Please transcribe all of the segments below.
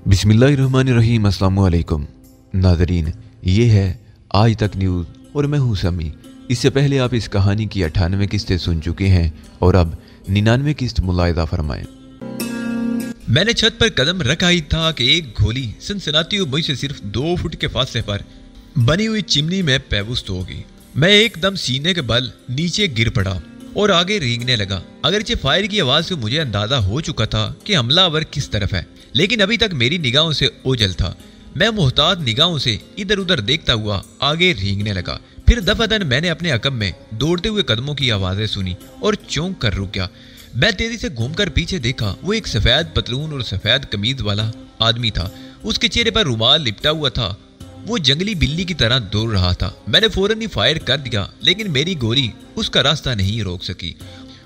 बिस्मिल्लाहिर्रहमानिर्रहीम। अस्सलामु अलैकुम नाज़रीन, ये है आज तक न्यूज़ और मैं हूँ समी। इससे पहले आप इस कहानी की 98 किस्तें सुन चुके हैं और अब 99 किस्त मुलाहिज़ा फरमाएं। मैंने छत पर कदम रखा ही था कि एक गोली सनसनाती हुई मुझसे सिर्फ 2 फुट के फासले पर बनी हुई चिमनी में पेवस्त हो गई। मैं एकदम सीने के बल नीचे गिर पड़ा और आगे रेंगने लगा। अगरचे फायर की आवाज से मुझे अंदाजा हो चुका था कि हमलावर किस तरफ है, लेकिन अभी तक मेरी निगाहों से ओझल था। मैं मुहतात निगाहों से इधर उधर देखता हुआ आगे रेंगने लगा। फिर दफादन मैंने अपने अकब में दौड़ते हुए कदमों की आवाजें सुनी और चौंक कर रुक गया। मैं तेजी से घूमकर पीछे देखा। वो एक सफेद पतलून और सफेद कमीज वाला आदमी था। उसके चेहरे पर रुमाल लिपटा हुआ था। वो जंगली बिल्ली की तरह दौड़ रहा था। मैंने फौरन ही फायर कर दिया, लेकिन मेरी गोली उसका रास्ता नहीं रोक सकी।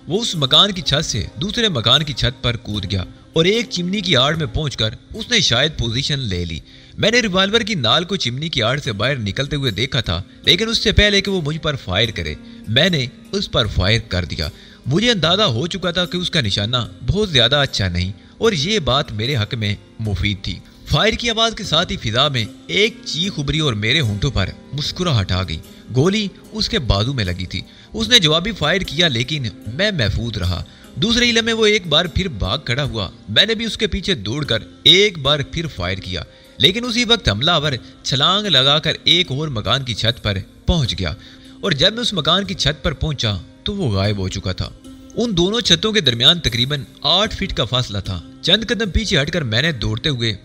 वो उस मकान की छत से दूसरे मकान की छत पर कूद गया और एक चिमनी की आड़ में पहुंचकर उसने शायद पोजीशन ले ली। मैंने रिवॉल्वर की नाल को चिमनी की आड़ से बाहर निकलते हुए देखा था, लेकिन उससे पहले कि वो मुझ पर फायर करे, मैंने उस पर फायर कर दिया। मुझे अंदाजा हो चुका था कि उसका निशाना बहुत ज्यादा अच्छा नहीं और ये बात मेरे हक में मुफीद थी। फायर की आवाज के साथ ही फिजा में एक चीख उभरी और मेरे होंठों पर मुस्कुराहट आ गई। गोली उसके बाजू में लगी थी। उसने जवाबी फायर किया, लेकिन मैं महफूज रहा। दूसरे इलम में वो एक बार फिर भाग खड़ा हुआ। मैंने भी उसके पीछे दौड़कर एक बार फिर फायर किया, लेकिन उसी वक्त हमलावर छलांग लगाकर एक और मकान की छत पर पहुंच गया और जब मैं उस मकान की छत पर पहुंचा तो वो गायब हो चुका था। उन दोनों छतों के दरमियान तकरीबन 8 फीट का फासला था। चंद कदम पीछे हटकर मैंने दौड़ते हुए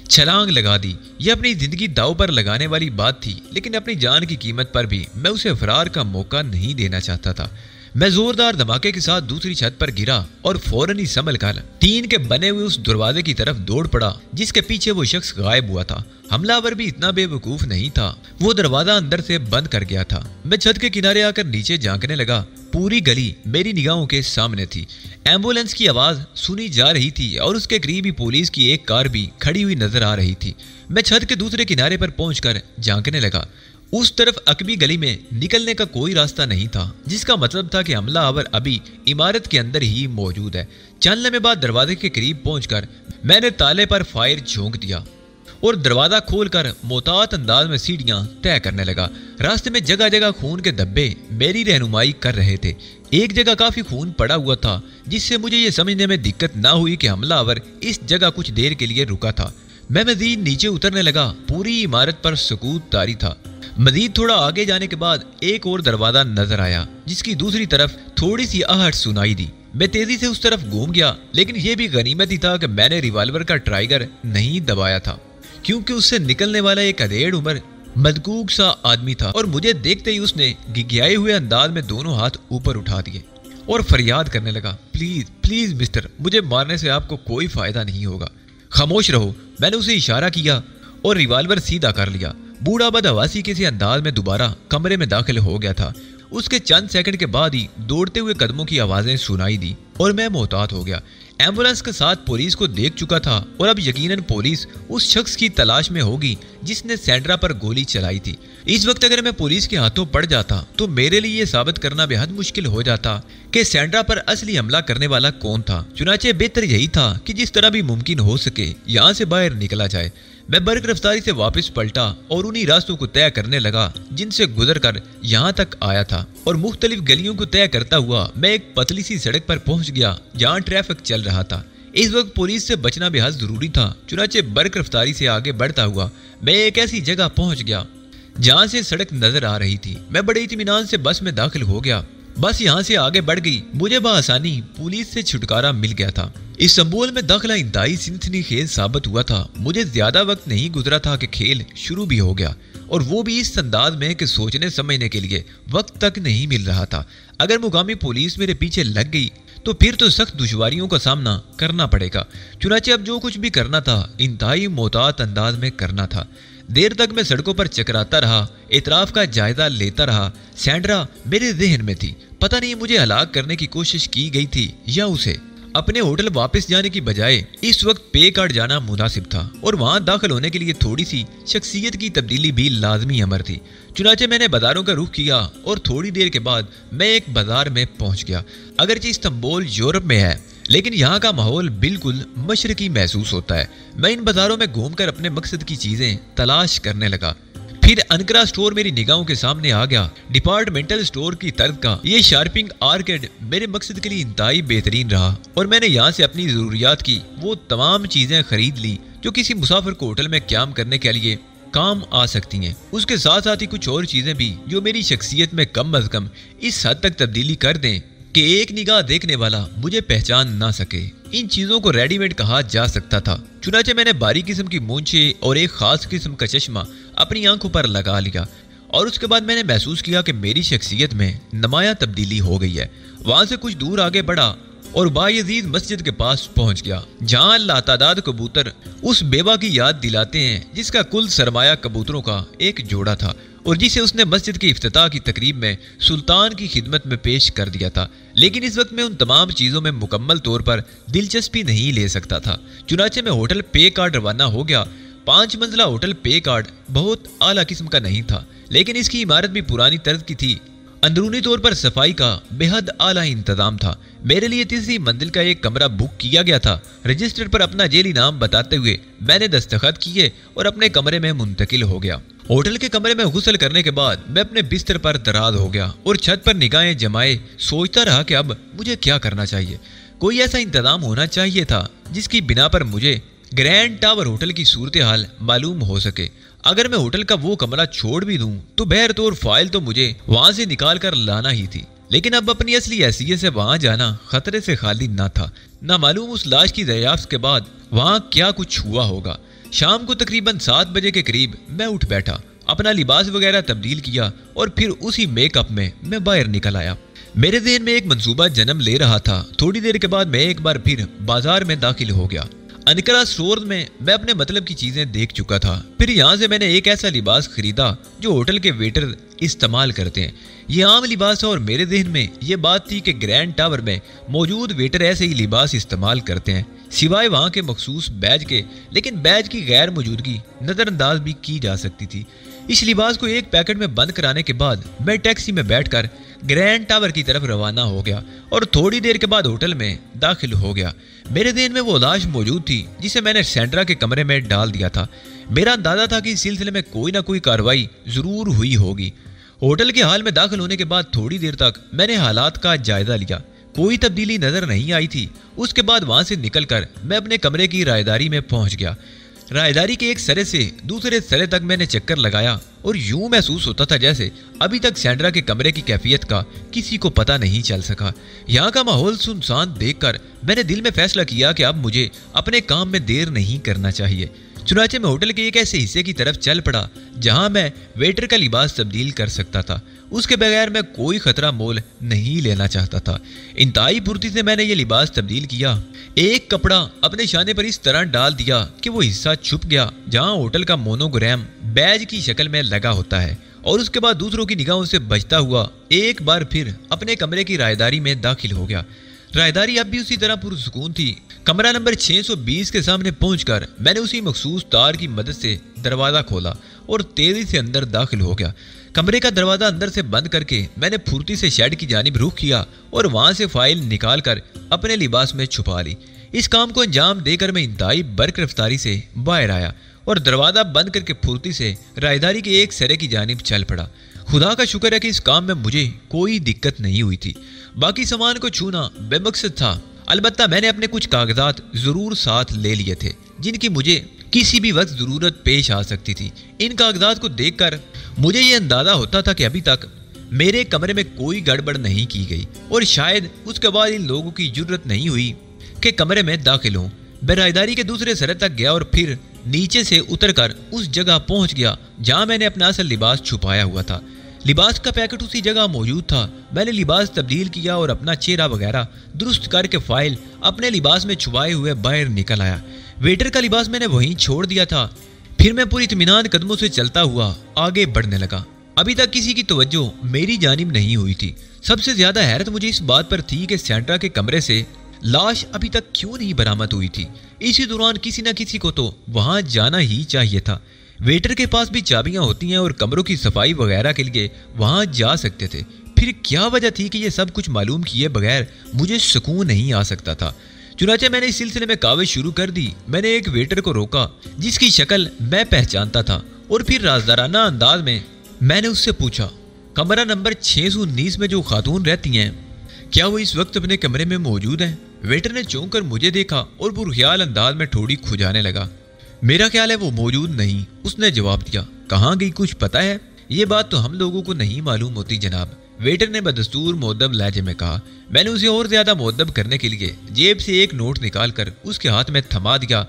छलांग लगा दी। यह अपनी जिंदगी दांव पर लगाने वाली बात थी, लेकिन अपनी जान की कीमत पर भी मैं उसे फरार का मौका नहीं देना चाहता था। मैं जोरदार धमाके के साथ दूसरी छत पर गिरा और फौरन ही संभल कर टीन के बने हुए उस दरवाजे की तरफ दौड़ पड़ा जिसके पीछे वो शख्स गायब हुआ था। हमलावर भी इतना बेवकूफ नहीं था। वो दरवाजा अंदर से बंद कर गया था। मैं छत के किनारे आकर नीचे झांकने लगा। पूरी गली मेरी निगाहों के सामने थी। एम्बुलेंस की आवाज सुनी जा रही थी और उसके करीब ही पुलिस की एक कार भी खड़ी हुई नजर आ रही थी। मैं छत के दूसरे किनारे पर पहुंचकर झांकने लगा। उस तरफ अकबी गली में निकलने का कोई रास्ता नहीं था, जिसका मतलब था कि हमलावर अभी इमारत के अंदर ही मौजूद है। चंद लम्हे बाद दरवाजे के करीब पहुंचकर मैंने ताले पर फायर झोंक दिया और दरवाजा खोलकर मोहतात अंदाज में सीढ़ियां तय करने लगा। रास्ते में जगह जगह खून के धब्बे मेरी रहनुमाई कर रहे थे। एक जगह काफी खून पड़ा हुआ था, जिससे मुझे ये समझने में दिक्कत ना हुई कि हमलावर इस जगह कुछ देर के लिए रुका था। मैं मजीद नीचे उतरने लगा। पूरी इमारत पर सुकूत तारी था। मजीद थोड़ा आगे जाने के बाद एक और दरवाजा नजर आया, जिसकी दूसरी तरफ थोड़ी सी आहट सुनाई दी। मैं तेजी से उस तरफ घूम गया, लेकिन यह भी गनीमत ही था कि मैंने रिवॉल्वर का ट्राइगर नहीं दबाया था, क्योंकि उससे निकलने वाला एक अधेड़ उम्र मदकूक सा आदमी था और मुझे देखते ही उसने गिगियाए हुए अंदाज में दोनों हाथ ऊपर उठा दिए और फरियाद करने लगा, प्लीज प्लीज मिस्टर, मुझे मारने से आपको कोई फायदा नहीं होगा, खामोश रहो। मैंने उसे इशारा किया और रिवॉल्वर सीधा कर लिया। बूढ़ा बदहवासी किसी अंदाज में दोबारा कमरे में दाखिल हो गया था। उसके चंद सेकंड के बाद ही दौड़ते हुए कदमों की आवाजें सुनाई दी और मैं मोहतात हो गया। एम्बुलेंस के साथ पुलिस को देख चुका था और अब यकीनन पुलिस उस शख्स की तलाश में होगी जिसने सैंड्रा पर गोली चलाई थी। इस वक्त अगर मैं पुलिस के हाथों पड़ जाता तो मेरे लिए ये साबित करना बेहद मुश्किल हो जाता कि सैंड्रा पर असली हमला करने वाला कौन था। चुनाचे बेहतर यही था कि जिस तरह भी मुमकिन हो सके यहाँ से बाहर निकला जाए। मैं बर्क रफ्तारी से वापस पलटा और उन्हीं रास्तों को तय करने लगा जिनसे गुजर कर यहाँ तक आया था और मुख्तलिफ गलियों को तय करता हुआ मैं एक पतली सी सड़क पर पहुंच गया जहाँ ट्रैफिक चल रहा था। इस वक्त पुलिस से बचना बेहद जरूरी था। चुनाचे बर्क रफ्तारी से आगे बढ़ता हुआ मैं एक ऐसी जगह पहुंच गया जहाँ से सड़क नजर आ रही थी। मैं बड़े इत्मीनान से बस में दाखिल हो गया। बस यहाँ से आगे बढ़ गई। मुझे बआसानी पुलिस से छुटकारा मिल गया था। इस्तांबुल में दाखिला इंतहाई सिनसनी खेज साबित हुआ था। मुझे ज्यादा वक्त नहीं गुजरा था कि खेल शुरू भी हो गया, और वो भी इस अंदाज में कि सोचने समझने के लिए वक्त तक नहीं मिल रहा था। अगर मुकामी पुलिस मेरे पीछे लग गई तो फिर तो सख्त दुश्वारियों का सामना करना पड़ेगा। चुनाचे अब जो कुछ भी करना था इंतहाई मोहतात अंदाज में करना था। देर तक मैं सड़कों पर चकराता रहा, इतराफ का जायजा लेता रहा। सैंड्रा मेरे जहन में थी। पता नहीं मुझे हलाक करने की कोशिश की गई थी या उसे अपने होटल वापस जाने की बजाय इस वक्त पे काट जाना मुनासिब था, और वहां दाखिल होने के लिए थोड़ी सी शख्सियत की तब्दीली भी लाजमी अमर थी। चुनाचे मैंने बाजारों का रुख किया और थोड़ी देर के बाद मैं एक बाजार में पहुंच गया। अगरचे इस्तांबुल यूरोप में है, लेकिन यहाँ का माहौल बिल्कुल मशरकी महसूस होता है। मैं इन बाजारों में घूमकर अपने मकसद की चीजें तलाश करने लगा। फिर अनकरा स्टोर मेरी निगाहों के सामने आ गया। डिपार्टमेंटल स्टोर की तर्ज का ये शार्पिंग आर्केड मेरे मकसद के लिए इंतहाई बेहतरीन रहा और मैंने यहाँ से अपनी जरूरियात की वो तमाम चीजें खरीद ली जो किसी मुसाफिर को होटल में क्याम करने के लिए काम आ सकती हैं। उसके साथ साथ ही कुछ और चीजें भी जो मेरी शख्सियत में कम अज कम इस हद तक तब्दीली कर दें कि एक निगाह देखने वाला मुझे पहचान ना सके। इन चीजों को रेडीमेड कहा जा सकता था। चुनाचे मैंने बारीक किस्म की मूंछे और एक खास किस्म का चश्मा अपनी आंखों पर लगा लिया और उसके बाद मैंने महसूस किया कि मेरी शख्सियत में नुमायां तब्दीली हो गई है। वहां से कुछ दूर आगे बढ़ा और बायजीद मस्जिद के पास पहुंच गया, जहां लातादाद कबूतर उस बेवा की याद दिलाते हैं जिसका कुल सरमाया कबूतरों का एक जोड़ा था और जिसे उसने मस्जिद की इफ्तिताह की तकरीब में सुल्तान की खिदमत में पेश कर दिया था। लेकिन इस वक्त मैं उन तमाम चीज़ों में मुकम्मल तौर पर दिलचस्पी नहीं ले सकता था। चुनाचे में होटल पे कार्ड रवाना हो गया। 5 मंजिला होटल पे कार्ड बहुत आला किस्म का नहीं था, लेकिन इसकी इमारत भी पुरानी तर्ज की थी। अंदरूनी तौर पर सफाई का बेहद आला इंतजाम था। मेरे लिए तीसरी मंजिल का एक कमरा बुक किया गया था। रजिस्टर पर अपना जेली नाम बताते हुए मैंने दस्तखत किए और अपने कमरे में मुंतकिल हो गया। होटल के कमरे में गुस्ल करने के बाद मैं अपने बिस्तर पर दराज हो गया और छत पर निगाहें जमाए सोचता रहा कि अब मुझे क्या करना चाहिए। कोई ऐसा इंतजाम होना चाहिए था जिसकी बिना पर मुझे ग्रैंड टावर होटल की सूरत हाल मालूम हो सके। अगर मैं होटल का वो कमरा छोड़ भी दूं तो बहर तौर फाइल तो मुझे वहां से निकाल कर लाना ही थी, लेकिन अब अपनी असली हैसियत से वहां जाना खतरे से खाली ना था। ना मालूम उस लाश की दरियाफ्त के बाद वहां क्या कुछ हुआ होगा। शाम को तकरीबन 7 बजे के करीब मैं उठ बैठा, अपना लिबास वगैरह तब्दील किया और फिर उसी मेकअप में मैं बाहर निकल आया। मेरे ज़हन में एक मंसूबा जन्म ले रहा था। थोड़ी देर के बाद मैं एक बार फिर बाजार में दाखिल हो गया। अनकरा स्टोर में मैं अपने मतलब की चीजें देख चुका था। फिर यहाँ से मैंने एक ऐसा लिबास खरीदा जो होटल के वेटर इस्तेमाल करते हैं। ये आम लिबास है और मेरे जहन में ये बात थी कि ग्रैंड टावर में मौजूद वेटर ऐसे ही लिबास इस्तेमाल करते हैं सिवाय वहाँ के मखसूस बैज के, लेकिन बैज की गैर मौजूदगी नज़रअंदाज भी की जा सकती थी। इस लिबास को एक पैकेट में बंद कराने के बाद मैं टैक्सी में बैठकर ग्रैंड टावर की तरफ रवाना हो गया और थोड़ी देर के बाद होटल में दाखिल हो गया। मेरे ذہن में वो लाश मौजूद थी जिसे मैंने सेंड्रा के कमरे में डाल दिया था। मेरा अंदाजा था कि इस सिलसिले में कोई ना कोई कार्रवाई जरूर हुई होगी। होटल के हाल में दाखिल होने के बाद थोड़ी देर तक मैंने हालात का जायजा लिया। कोई तब्दीली नजर नहीं आई थी। उसके बाद वहां से निकलकर मैं अपने कमरे की रायदारी में पहुंच गया। रायदारी के एक सरे से दूसरे सरे तक मैंने चक्कर लगाया और यूं महसूस होता था जैसे अभी तक सेंड्रा के कमरे की कैफियत का किसी को पता नहीं चल सका। यहाँ का माहौल सुनसान देखकर मैंने दिल में फैसला किया कि अब मुझे अपने काम में देर नहीं करना चाहिए। चुनाचे में होटल के एक ऐसे हिस्से की तरफ चल पड़ा जहां मैं वेटर का लिबास तब्दील कर सकता था। उसके बगैर मैं कोई खतरा मोल नहीं लेना चाहता था। इंतहाई फुर्ती से मैंने ये लिबास तब्दील किया। एक कपड़ा अपने शाने पर इस तरह डाल दिया कि वो हिस्सा छुप गया जहां होटल का मोनोग्राम बैज की शक्ल में लगा होता है, और उसके बाद दूसरों की निगाहों से बचता हुआ एक बार फिर अपने कमरे की रायदारी में दाखिल हो गया। रायदारी अब भी उसी तरह पुरसुकून थी। कमरा नंबर 620 के सामने पहुंचकर मैंने उसी मखसूस तार की मदद से दरवाज़ा खोला और तेजी से अंदर दाखिल हो गया। कमरे का दरवाज़ा अंदर से बंद करके मैंने फुर्ती से शेड की जानिब रुख किया और वहां से फाइल निकालकर अपने लिबास में छुपा ली। इस काम को अंजाम देकर मैं इंतहाई बर्क रफ्तारी से बाहर आया और दरवाज़ा बंद करके फुर्ती से रायदारी के एक सरे की जानिब चल पड़ा। खुदा का शुक्र है कि इस काम में मुझे कोई दिक्कत नहीं हुई थी। बाकी सामान को छूना बेमकसद था। अलबत्ता मैंने अपने कुछ कागजात जरूर साथ ले लिए थे जिनकी मुझे किसी भी वक्त जरूरत पेश आ सकती थी। इन कागजात को देखकर मुझे ये अंदाजा होता था कि अभी तक मेरे कमरे में कोई गड़बड़ नहीं की गई और शायद उसके बाद इन लोगों की जरूरत नहीं हुई कि कमरे में दाखिल हों। मैं रायदारी के दूसरे सरे तक गया और फिर नीचे से उतरकर उस जगह पहुंच गया जहां मैंने अपना असल लिबास छुपाया हुआ था। लिबास का पैकेट उसी जगह मौजूद था। मैंने लिबास तब्दील किया और अपना चेहरा वगैरह दुरुस्त करके फाइल अपने लिबास में छुपाए हुए बाहर निकल आया। वेटर का लिबास मैंने वहीं छोड़ दिया था। फिर मैं पूरी इत्मीनान कदमों से चलता हुआ आगे बढ़ने लगा। अभी तक किसी की तवज्जो मेरी जानिब नहीं हुई थी। सबसे ज्यादा हैरत मुझे इस बात पर थी कि सेंड्रा के कमरे से लाश अभी तक क्यों नहीं बरामद हुई थी। इसी दौरान किसी न किसी को तो वहां जाना ही चाहिए था। वेटर के पास भी चाबियां होती हैं और कमरों की सफाई वगैरह के लिए वहां जा सकते थे। फिर क्या वजह थी कि ये सब कुछ मालूम किए बगैर मुझे सुकून नहीं आ सकता था। चुनाचे मैंने इस सिलसिले में कावज शुरू कर दी। मैंने एक वेटर को रोका जिसकी शक्ल मैं पहचानता था और फिर राजदाराना अंदाज में मैंने उससे पूछा, कमरा नंबर 619 में जो खातून रहती हैं, क्या वो इस वक्त अपने कमरे में मौजूद हैं? वेटर ने चौंक कर मुझे देखा और बुरख्याल अंदाज में ठोड़ी खुजाने लगा। मेरा ख्याल है वो मौजूद नहीं, उसने जवाब दिया। कहाँ गई कुछ पता है? ये बात तो हम लोगों को नहीं मालूम होती जनाब, वेटर ने बदस्तूर मुअद्दब लहजे में कहा। मैंने उसे और ज्यादा मुअद्दब करने के लिए जेब से एक नोट निकाल कर उसके हाथ में थमा दिया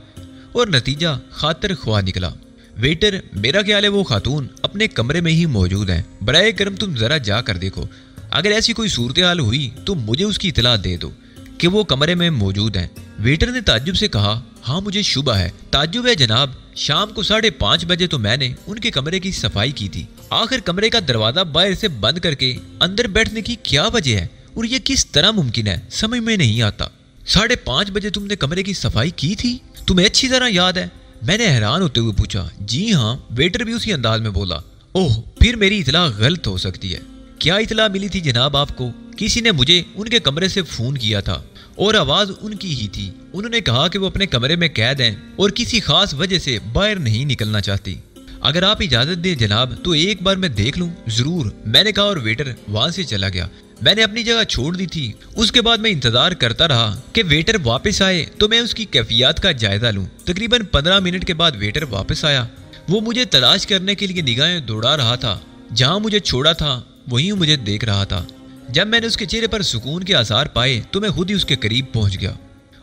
और नतीजा खातिर ख्वाह निकला। वेटर, मेरा ख्याल है वो खातून अपने कमरे में ही मौजूद हैं, बराए करम तुम जरा जा कर देखो। अगर ऐसी कोई सूरत हाल हुई तो मुझे उसकी इतला दे दो कि वो कमरे में मौजूद हैं। वेटर ने ताज्जुब से कहा, हाँ मुझे शुबा है। ताज्जुब है जनाब, शाम को 5:30 बजे तो मैंने उनके कमरे की सफाई की थी। आखिर कमरे का दरवाजा बाहर से बंद करके अंदर बैठने की क्या वजह है और ये किस तरह मुमकिन है, समझ में नहीं आता। 5:30 बजे तुमने कमरे की सफाई की थी? तुम्हें अच्छी तरह याद है? मैंने हैरान होते हुए पूछा। जी हाँ, वेटर भी उसी अंदाज में बोला। ओह, फिर मेरी इतला गलत हो सकती है। क्या इतला मिली थी जनाब आपको? किसी ने मुझे उनके कमरे से फोन किया था और आवाज उनकी ही थी। उन्होंने कहा कि वो अपने कमरे में कैद हैं और किसी खास वजह से बाहर नहीं निकलना चाहती। अगर आप इजाजत दें जनाब तो एक बार मैं देख लूं। जरूर, मैंने कहा और वेटर वहां से चला गया। मैंने अपनी जगह छोड़ दी थी। उसके बाद मैं इंतजार करता रहा कि वेटर वापस आए तो मैं उसकी कैफियत का जायजा लूं। तकरीबन 15 मिनट के बाद वेटर वापस आया। वो मुझे तलाश करने के लिए निगाहें दौड़ा रहा था। जहां मुझे छोड़ा था वहीं मुझे देख रहा था। जब मैंने उसके चेहरे पर सुकून के आसार पाए तो मैं खुद ही उसके करीब पहुंच गया।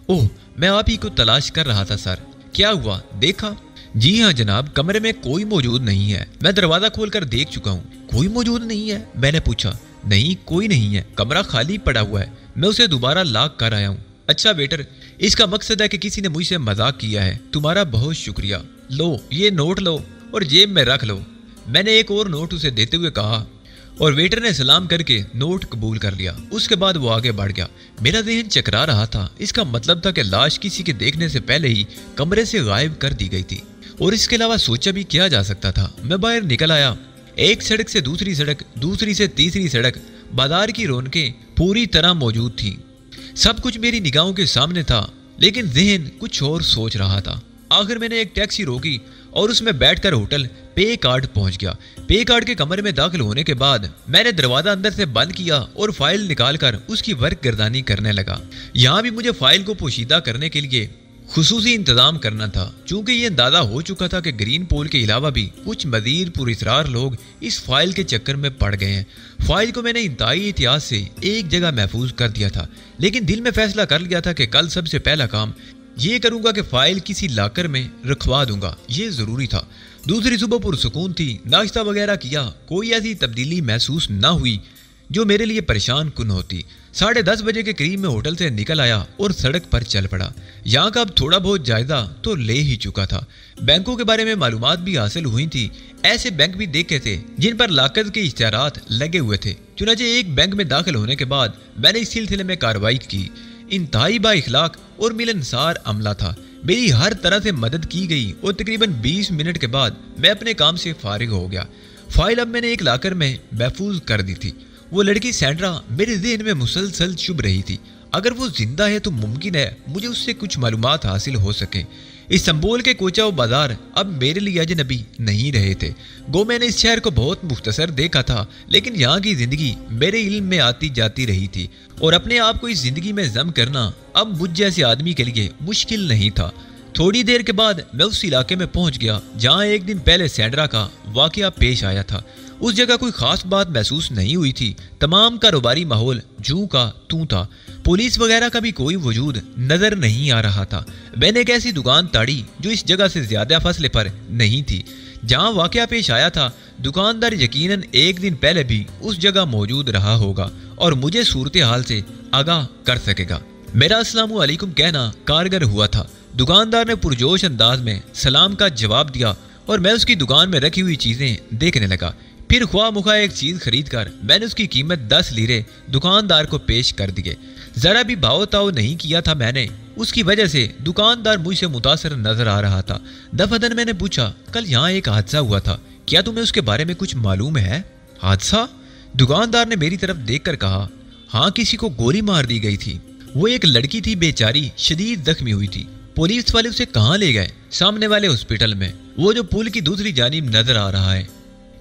ओह, मैं आप ही को तलाश कर रहा था सर। क्या हुआ, देखा? जी हाँ जनाब, कमरे में कोई मौजूद नहीं है। मैं दरवाजा खोलकर देख चुका हूँ। कोई मौजूद नहीं है? मैंने पूछा। नहीं, कोई नहीं है, कमरा खाली पड़ा हुआ है। मैं उसे दोबारा लॉक कर आया हूँ। अच्छा वेटर, इसका मकसद है कि किसी ने मुझसे मजाक किया है। तुम्हारा बहुत शुक्रिया। लो, ये नोट लो और जेब में रख लो। मैंने एक और नोट उसे देते हुए कहा और वेटर ने सलाम करके नोट कबूल कर लिया। उसके बाद वो आगे बढ़ गया। मेरा ज़हन चकरा रहा था। इसका मतलब था कि लाश किसी के देखने से पहले ही कमरे से गायब कर दी गई थी और इसके अलावा सोचा भी किया जा सकता था। मैं बाहर निकल आया। एक सड़क से दूसरी सड़क, दूसरी से तीसरी सड़क, बाजार की रौनकें पूरी तरह मौजूद थी। सब कुछ मेरी निगाहों के सामने था, लेकिन ज़हन कुछ और सोच रहा था। आखिर मैंने एक टैक्सी रोकी और उसमें बैठकर होटल पे कार्ड पहुंच गया। पे कार्ड के कमरे में दाखिल होने के बाद मैंने दरवाजा अंदर से बंद किया और फाइल निकालकर उसकी वर्क गर्दानी करने लगा। यहाँ भी मुझे फाइल को पोशीदा करने के लिए खुसूसी इंतजाम करना था, चूंकि ये अंदाजा हो चुका था कि ग्रीन पोल के अलावा भी कुछ मजीद पुरस्रार लोग इस फाइल के चक्कर में पड़ गए हैं। फाइल को मैंने इंतहाई एहतियात से एक जगह महफूज कर दिया था, लेकिन दिल में फैसला कर लिया था कि कल सबसे पहला काम ये करूंगा कि फाइल किसी लॉकर में रखवा दूंगा। ये जरूरी था। दूसरी सुबह पुरसुकून थी। नाश्ता वगैरह किया। कोई ऐसी तब्दीली महसूस न हुई जो मेरे लिए परेशान कुन होती। 10:30 बजे के करीब में होटल से निकल आया और सड़क पर चल पड़ा। यहाँ का अब थोड़ा बहुत जायजा तो ले ही चुका था। बैंकों के बारे में मालूमात भी हासिल हुई थी। ऐसे बैंक भी देखे थे जिन पर लाकत के इश्तिहारात लगे हुए थे। चुनांचे एक बैंक में दाखिल होने के बाद मैंने इस सिलसिले में कार्रवाई की। इंतहाई बाइखलाक और मिलनसार अमला था। मेरी हर तरह से मदद की गई और तकरीबन 20 मिनट के बाद मैं अपने काम से फारिग हो गया। फाइल अब मैंने एक लॉकर में महफूज कर दी थी। वो लड़की सैंड्रा मेरे ज़हन में मुसलसल चुभ रही थी। अगर वो जिंदा है तो मुमकिन है मुझे उससे कुछ मालूमात हासिल हो सके। इस्तांबुल के कोचा व बाजार अब मेरे लिए अजनबी नहीं रहे थे। गो मैंने इस शहर को बहुत मुख्तसर देखा था, लेकिन यहाँ की जिंदगी मेरे इल्म में आती जाती रही थी और अपने आप को इस जिंदगी में जम करना अब मुझ जैसे आदमी के लिए मुश्किल नहीं था। थोड़ी देर के बाद मैं उस इलाके में पहुंच गया जहाँ एक दिन पहले सैंड्रा का वाकया पेश आया था। उस जगह कोई खास बात महसूस नहीं हुई थी। तमाम कारोबारी माहौल जूं का तू था। पुलिस वगैरह का भी कोई वजूद नजर नहीं आ रहा था। मैंने एक ऐसी दुकान ताड़ी जो इस जगह से ज्यादा फासले पर नहीं थी। जहां वाकया पेश आया था, दुकानदार यकीनन एक दिन पहले भी उस जगह मौजूद रहा होगा और मुझे सूरत हाल से आगाह कर सकेगा। मेरा अस्सलाम वालेकुम कहना कारगर हुआ था। दुकानदार ने पुरजोश अंदाज में सलाम का जवाब दिया और मैं उसकी दुकान में रखी हुई चीजें देखने लगा। फिर ख्वाह मुखा एक चीज खरीद कर मैंने उसकी कीमत 10 लीरे दुकानदार को पेश कर दिए। जरा भी भाव ताव नहीं किया था मैंने। उसकी वजह से दुकानदार मुझसे मुतासर नजर आ रहा था। दफादन मैंने पूछा, कल यहाँ एक हादसा हुआ था, क्या तुम्हें उसके बारे में कुछ मालूम है? हादसा? दुकानदार ने मेरी तरफ देखकर कहा, हाँ, किसी को गोली मार दी गई थी। वो एक लड़की थी, बेचारी शदीद जख्मी हुई थी। पुलिस वाले उसे कहाँ ले गए? सामने वाले हॉस्पिटल में, वो जो पुल की दूसरी जानिब नजर आ रहा है।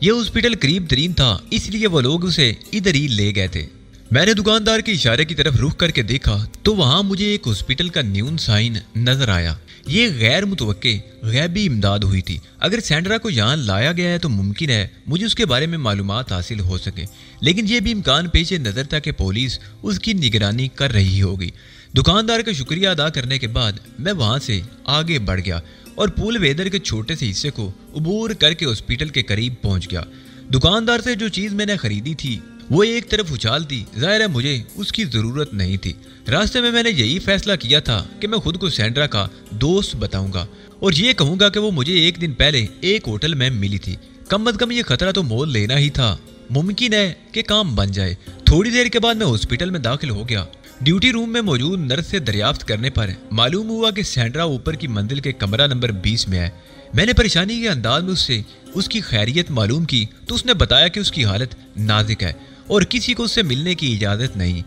ये हॉस्पिटल करीब तरीन था, इसलिए वो लोग उसे इधर ही ले गए थे। मैंने दुकानदार के इशारे की तरफ रुख करके देखा तो वहां मुझे एक हॉस्पिटल का न्यून साइन नजर आया। ये गैर मुतवक्के गैबी इमदाद हुई थी। अगर सैंड्रा को यहाँ लाया गया है तो मुमकिन है मुझे उसके बारे में मालूमात हासिल हो सके, लेकिन ये भी इम्कान पेश नज़र था कि पुलिस उसकी निगरानी कर रही होगी। दुकानदार का शुक्रिया अदा करने के बाद मैं वहाँ से आगे बढ़ गया और पूल वेदर के छोटे से हिस्से को उबूर करके हॉस्पिटल के करीब पहुँच गया। दुकानदार से जो चीज़ मैंने खरीदी थी वो एक तरफ उछाल थी, जाहिर है मुझे उसकी ज़रूरत नहीं थी। रास्ते में मैंने यही फैसला किया था कि मैं खुद को सैंड्रा का दोस्त बताऊंगा और ये कहूंगा कि वो मुझे एक दिन पहले एक होटल में मिली थी। कम अज कम ये खतरा तो मोल लेना ही था, मुमकिन है कि काम बन जाए। थोड़ी देर के बाद मैं हॉस्पिटल में दाखिल हो गया। ड्यूटी रूम में मौजूद नर्स से दरियाफ्त करने पर मालूम हुआ कि सैंड्रा ऊपर की मंजिल के कमरा नंबर 20 में है। मैंने परेशानी के अंदाज में उससे उसकी खैरियत मालूम की तो उसने बताया कि उसकी हालत नाजुक है और किसी को उससे मिलने की इजाज़त नहीं।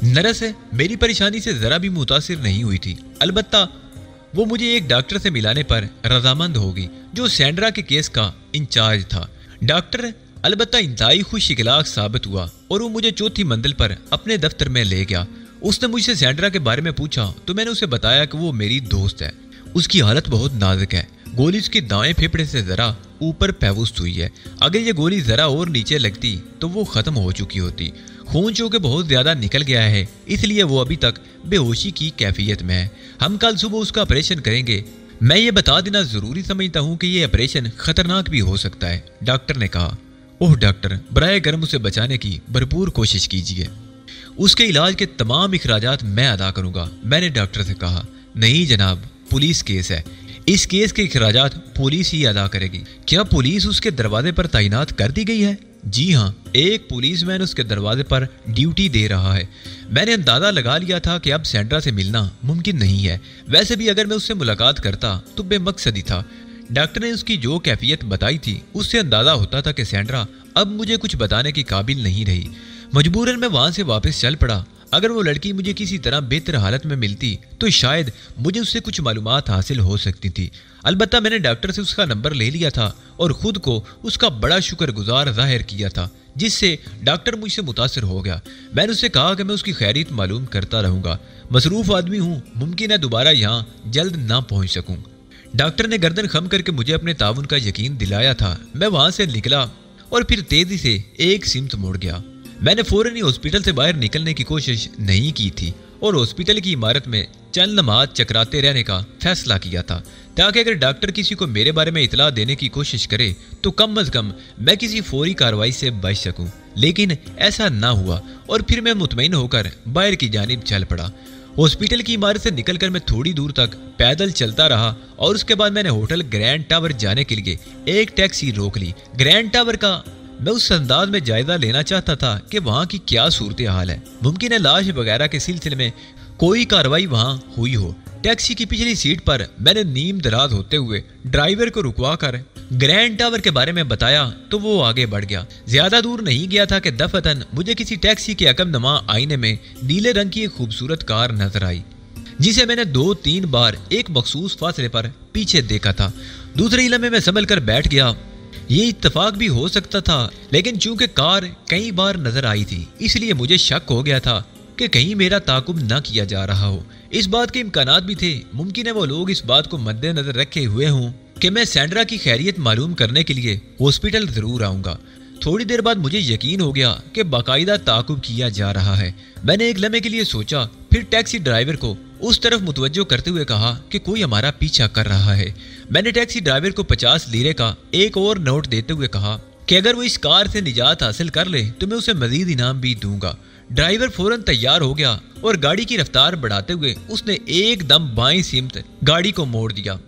नर्स मेरी परेशानी से ज़रा भी मुतासिर नहीं हुई थी, अलबत्ता वो मुझे एक डॉक्टर से मिलाने पर रजामंद होगी जो सैंड्रा के केस का इंचार्ज था। डॉक्टर अलबत्ता इंतहाई खुश इखलाक साबित हुआ और वो मुझे चौथी मंजिल पर अपने दफ्तर में ले गया। उसने मुझसे सैंड्रा के बारे में पूछा तो मैंने उसे बताया कि वो मेरी दोस्त है, उसकी हालत बहुत नाजुक है, गोली उसकी दाएं फेफड़े से जरा ऊपर पैवस्त हुई है। अगर ये गोली जरा और नीचे लगती तो वो खत्म हो चुकी होती। खून चूंकि बहुत ज्यादा निकल गया है इसलिए वो अभी तक बेहोशी की कैफियत में है। हम कल सुबह उसका ऑपरेशन करेंगे। मैं ये बता देना जरूरी समझता हूँ कि ये ऑपरेशन खतरनाक भी हो सकता है, डॉक्टर ने कहा। ओह डॉक्टर, बराए करम उसे बचाने की भरपूर कोशिश कीजिए, उसके इलाज के तमाम इखराजात मैं अदा करूंगा, मैंने डॉक्टर से कहा। नहीं जनाब, पुलिस केस है, इस केस के इखराजात पुलिस ही अदा करेगी। क्या पुलिस उसके दरवाजे पर तैनात कर दी गई है? जी हाँ, एक पुलिसमैन उसके दरवाजे पर ड्यूटी दे रहा है। मैंने अंदाजा लगा लिया था कि अब सैंड्रा से मिलना मुमकिन नहीं है। वैसे भी अगर मैं उससे मुलाकात करता तो बेमकसद ही था। डॉक्टर ने उसकी जो कैफियत बताई थी उससे अंदाजा होता था कि सैंड्रा अब मुझे कुछ बताने की काबिल नहीं रही। मजबूरन मैं वहां से वापस चल पड़ा। अगर वो लड़की मुझे किसी तरह बेहतर हालत में मिलती तो शायद मुझे उससे कुछ मालूमात हासिल हो सकती थी। अलबत्ता मैंने डॉक्टर से उसका नंबर ले लिया था और खुद को उसका बड़ा शुक्रगुजार जाहिर किया था, जिससे डॉक्टर मुझसे मुतासिर हो गया। मैंने उससे कहा कि मैं उसकी खैरियत मालूम करता रहूंगा। मसरूफ आदमी हूँ, मुमकिन है दोबारा यहाँ जल्द ना पहुँच सकूँ। डॉक्टर ने गर्दन खम करके मुझे अपने ताउन का यकीन दिलाया था। मैं वहां से निकला और फिर तेजी से एक सिमत मुड़ गया। मैंने फौरन ही हॉस्पिटल से बाहर निकलने की कोशिश नहीं की थी और हॉस्पिटल की इमारत में चंद लम्हात चकराते रहने का फैसला किया था, ताकि अगर डॉक्टर किसी को मेरे बारे में इतला देने की कोशिश करे तो कम अज कम मैं किसी फौरी कार्रवाई से बच सकूं। लेकिन ऐसा ना हुआ और फिर मैं मुतमईन होकर बाहर की जानिब चल पड़ा। हॉस्पिटल की इमारत से निकलकर मैं थोड़ी दूर तक पैदल चलता रहा और उसके बाद मैंने होटल ग्रैंड टावर जाने के लिए एक टैक्सी रोक ली। ग्रैंड टावर का मैं उस अंदाज में जायजा लेना चाहता था कि वहाँ की क्या सूरत हाल है। मुमकिन है लाश वगैरह के सिलसिले में कोई कार्रवाई वहाँ हुई हो। टैक्सी की पिछली सीट पर मैंने नीम दराज होते हुए ड्राइवर को रुकवा कर ग्रैंड टावर के बारे में बताया तो वो आगे बढ़ गया। ज्यादा दूर नहीं गया था कि दफतन मुझे किसी टैक्सी के अकमनुमा आईने में नीले रंग की एक खूबसूरत कार नजर आई, जिसे मैंने 2-3 बार एक मखसूस फासले पर पीछे देखा था। दूसरे इलाके में मैं संभल कर बैठ गया। ये इत्तेफाक भी हो सकता था, लेकिन चूंकि कार कई बार नजर आई थी इसलिए मुझे शक हो गया था कि कहीं मेरा ताकुब न किया जा रहा हो। इस बात के इम्कानात भी थे। मुमकिन है वो लोग इस बात को मद्देनजर रखे हुए हों कि मैं सैंड्रा की खैरियत मालूम करने के लिए हॉस्पिटल जरूर आऊंगा। थोड़ी देर बाद मुझे यकीन हो गया कि बाकायदा ताकुब किया जा रहा है। मैंने एक लम्हे के लिए सोचा, फिर टैक्सी ड्राइवर को उस तरफ मुतवज्जो करते हुए कहा कि कोई हमारा पीछा कर रहा है। मैंने टैक्सी ड्राइवर को 50 लीरे का एक और नोट देते हुए कहा कि अगर वो इस कार से निजात हासिल कर ले तो मैं उसे मजीद इनाम भी दूंगा। ड्राइवर फौरन तैयार हो गया और गाड़ी की रफ्तार बढ़ाते हुए उसने एकदम बाईं सिमत गाड़ी को मोड़ दिया।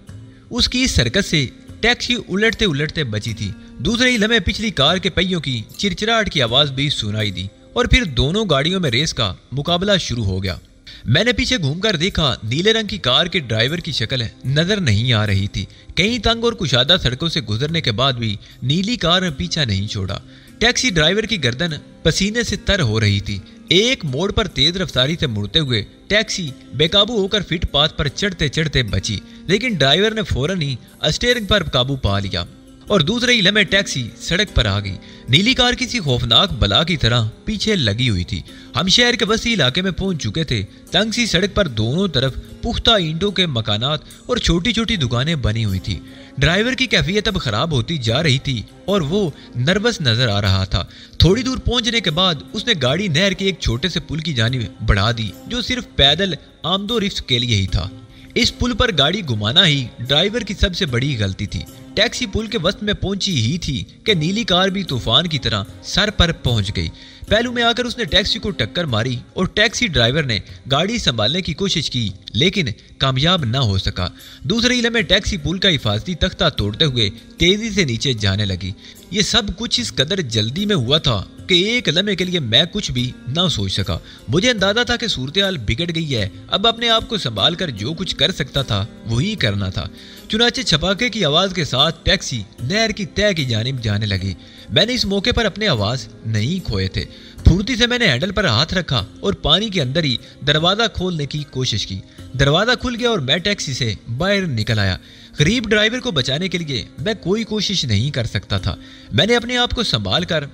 उसकी इस हरकत से टैक्सी उलटते उलटते बची थी। दूसरे ही लम्हे पिछली कार के पहियों की चिरचिराहट की आवाज भी सुनाई दी और फिर दोनों गाड़ियों में रेस का मुकाबला शुरू हो गया। मैंने पीछे घूमकर देखा, नीले रंग की कार के ड्राइवर की शक्ल नजर नहीं आ रही थी। कई तंग और कुशादा सड़कों से गुजरने के बाद भी नीली कार पीछा नहीं छोड़ा। टैक्सी ड्राइवर की गर्दन पसीने से तर हो रही थी। एक मोड़ पर तेज रफ्तारी से मुड़ते हुए टैक्सी बेकाबू होकर फुटपाथ पर चढ़ते चढ़ते बची, लेकिन ड्राइवर ने फौरन ही स्टीयरिंग पर काबू पा लिया और दूसरे ही लम्हे टैक्सी सड़क पर आ गई। नीली कार किसी खौफनाक बला की तरह पीछे लगी हुई थी। हम शहर के वसी इलाके में पहुंच चुके थे। तंग सी सड़क पर दोनों तरफ पुख्ता ईंटों के मकानात और छोटी छोटी दुकानें बनी हुई थी। ड्राइवर की कैफियत अब खराब होती जा रही थी और वो नर्वस नजर आ रहा था। थोड़ी दूर पहुंचने के बाद उसने गाड़ी नहर के एक छोटे से पुल की जानिब बढ़ा दी, जो सिर्फ पैदल आमदोरफ्त के लिए ही था। इस पुल पर गाड़ी घुमाना ही ड्राइवर की सबसे बड़ी गलती थी। टैक्सी पुल के वक्त में पहुंची ही थी कि नीली कार भी तूफान की तरह सर पर पहुंच गई। पहलू में आकर उसने टैक्सी को टक्कर मारी और टैक्सी ड्राइवर ने गाड़ी संभालने की कोशिश की, लेकिन कामयाब ना हो सका। दूसरे इलाके में टैक्सी पुल का हिफाजती तख्ता तोड़ते हुए तेजी से नीचे जाने लगी। ये सब कुछ इस कदर जल्दी में हुआ था कि एक लम्हे के लिए मैं कुछ भी ना सोच सका। मुझे अंदाजा था कि सूरत-ए-हाल बिगड़ गई है। अब अपने आप को संभाल कर जो कुछ कर सकता था वही करना था। चुनाचे छपाके की आवाज के साथ टैक्सी नहर की तह की जानिब जाने लगी। मैंने इस मौके पर अपने आवाज नहीं खोए थे। फुर्ती से मैंने हैंडल पर हाथ रखा और पानी के अंदर ही दरवाजा खोलने की कोशिश की। दरवाजा खुल गया और मैं टैक्सी से बाहर निकल आया। गरीब ड्राइवर को बचाने के लिए मैं कोई कोशिश नहीं कर सकता था। मैंने अपने आप को संभाल कर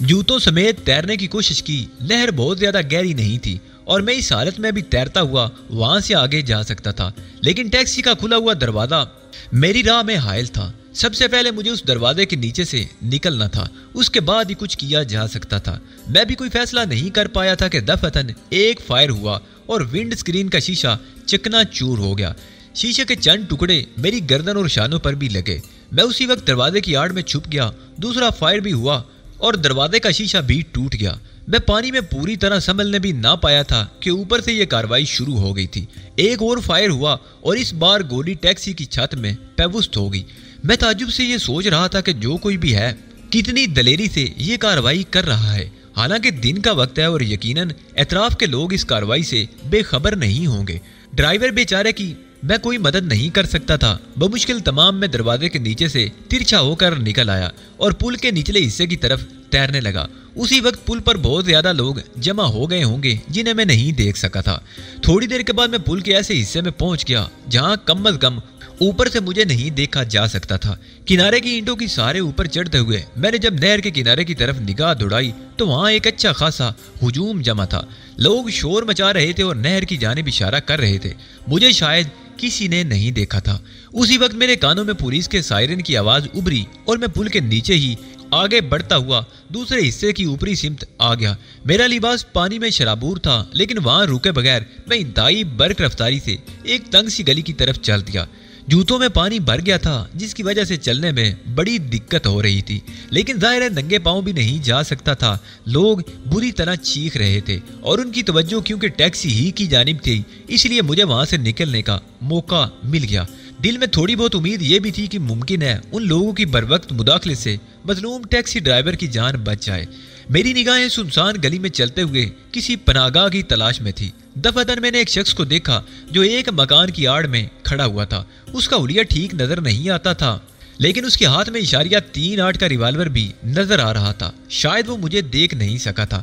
जूतों समेत तैरने की कोशिश की। लहर बहुत ज्यादा गहरी नहीं थी और मैं इस हालत में भी तैरता हुआ वहां से आगे जा सकता था, लेकिन टैक्सी का खुला हुआ दरवाजा मेरी राह में हायल था। सबसे पहले मुझे उस दरवाजे के नीचे से निकलना था, उसके बाद ही कुछ किया जा सकता था। मैं भी कोई फैसला नहीं कर पाया था कि दफअतन एक फायर हुआ और विंड स्क्रीन का शीशा चकनाचूर हो गया। शीशे के चंद टुकड़े मेरी गर्दन और शानों पर भी लगे। मैं उसी वक्त दरवाजे की आड़ में छुप गया। दूसरा फायर भी हुआ और दरवाजे का शीशा भी टूट गया। मैं पानी में पूरी तरह संभलने भी ना पाया था कि ऊपर से यह कार्रवाई शुरू हो गई थी। एक और फायर हुआ और इस बार गोली टैक्सी की छत में पेवस्त हो गई। मैं ताज्जुब से ये सोच रहा था कि जो कोई भी है कितनी दलेरी से ये कार्रवाई कर रहा है। हालांकि दिन का वक्त है और यकीनन एतराफ के लोग इस कार्रवाई से बेखबर नहीं होंगे। ड्राइवर बेचारे की मैं कोई मदद नहीं कर सकता था। बमुश्किल तमाम मैं दरवाजे के नीचे से तिरछा होकर निकल आया और पुल के निचले हिस्से की तरफ तैरने लगा। उसी वक्त पुल पर बहुत ज्यादा लोग जमा हो गए होंगे जिन्हें मैं नहीं देख सका था। थोड़ी देर के बाद मैं पुल के ऐसे हिस्से में पहुंच गया जहां कम अज कम ऊपर से मुझे नहीं देखा जा सकता था। किनारे की ईंटों की सारे ऊपर चढ़ते हुए मैंने जब नहर के किनारे की तरफ निगाह दौड़ाई तो वहां एक अच्छा खासा हुजूम जमा था। लोग शोर मचा रहे थे और नहर की जानिब इशारा कर रहे थे। मुझे शायद किसी ने नहीं देखा था। उसी वक्त मेरे कानों में पुलिस के सायरन की आवाज उभरी और मैं पुल के नीचे ही आगे बढ़ता हुआ दूसरे हिस्से की ऊपरी सिमत आ गया। मेरा लिबास पानी में शराबूर था, लेकिन वहां रुके बगैर मैं इंतहाई बर्क रफ्तारी से एक तंग सी गली की तरफ चल दिया। जूतों में पानी भर गया था जिसकी वजह से चलने में बड़ी दिक्कत हो रही थी, लेकिन जाहिर है नंगे पांव भी नहीं जा सकता था। लोग बुरी तरह चीख रहे थे और उनकी तवज्जो क्योंकि टैक्सी ही की जानिब थी, इसलिए मुझे वहां से निकलने का मौका मिल गया। दिल में थोड़ी बहुत उम्मीद ये भी थी कि मुमकिन है उन लोगों की बरवक्त मुदाखले से मजलूम टैक्सी ड्राइवर की जान बच जाए। मेरी निगाहें सुनसान गली में चलते हुए किसी पनाहगाह की तलाश में थी। दफअतन मैंने एक शख्स को देखा जो एक मकान की आड़ में खड़ा हुआ था। उसका हुलिया ठीक नजर नहीं आता था, लेकिन उसके हाथ में इशारिया 3-8 का रिवाल्वर भी नजर आ रहा था। शायद वो मुझे देख नहीं सका था।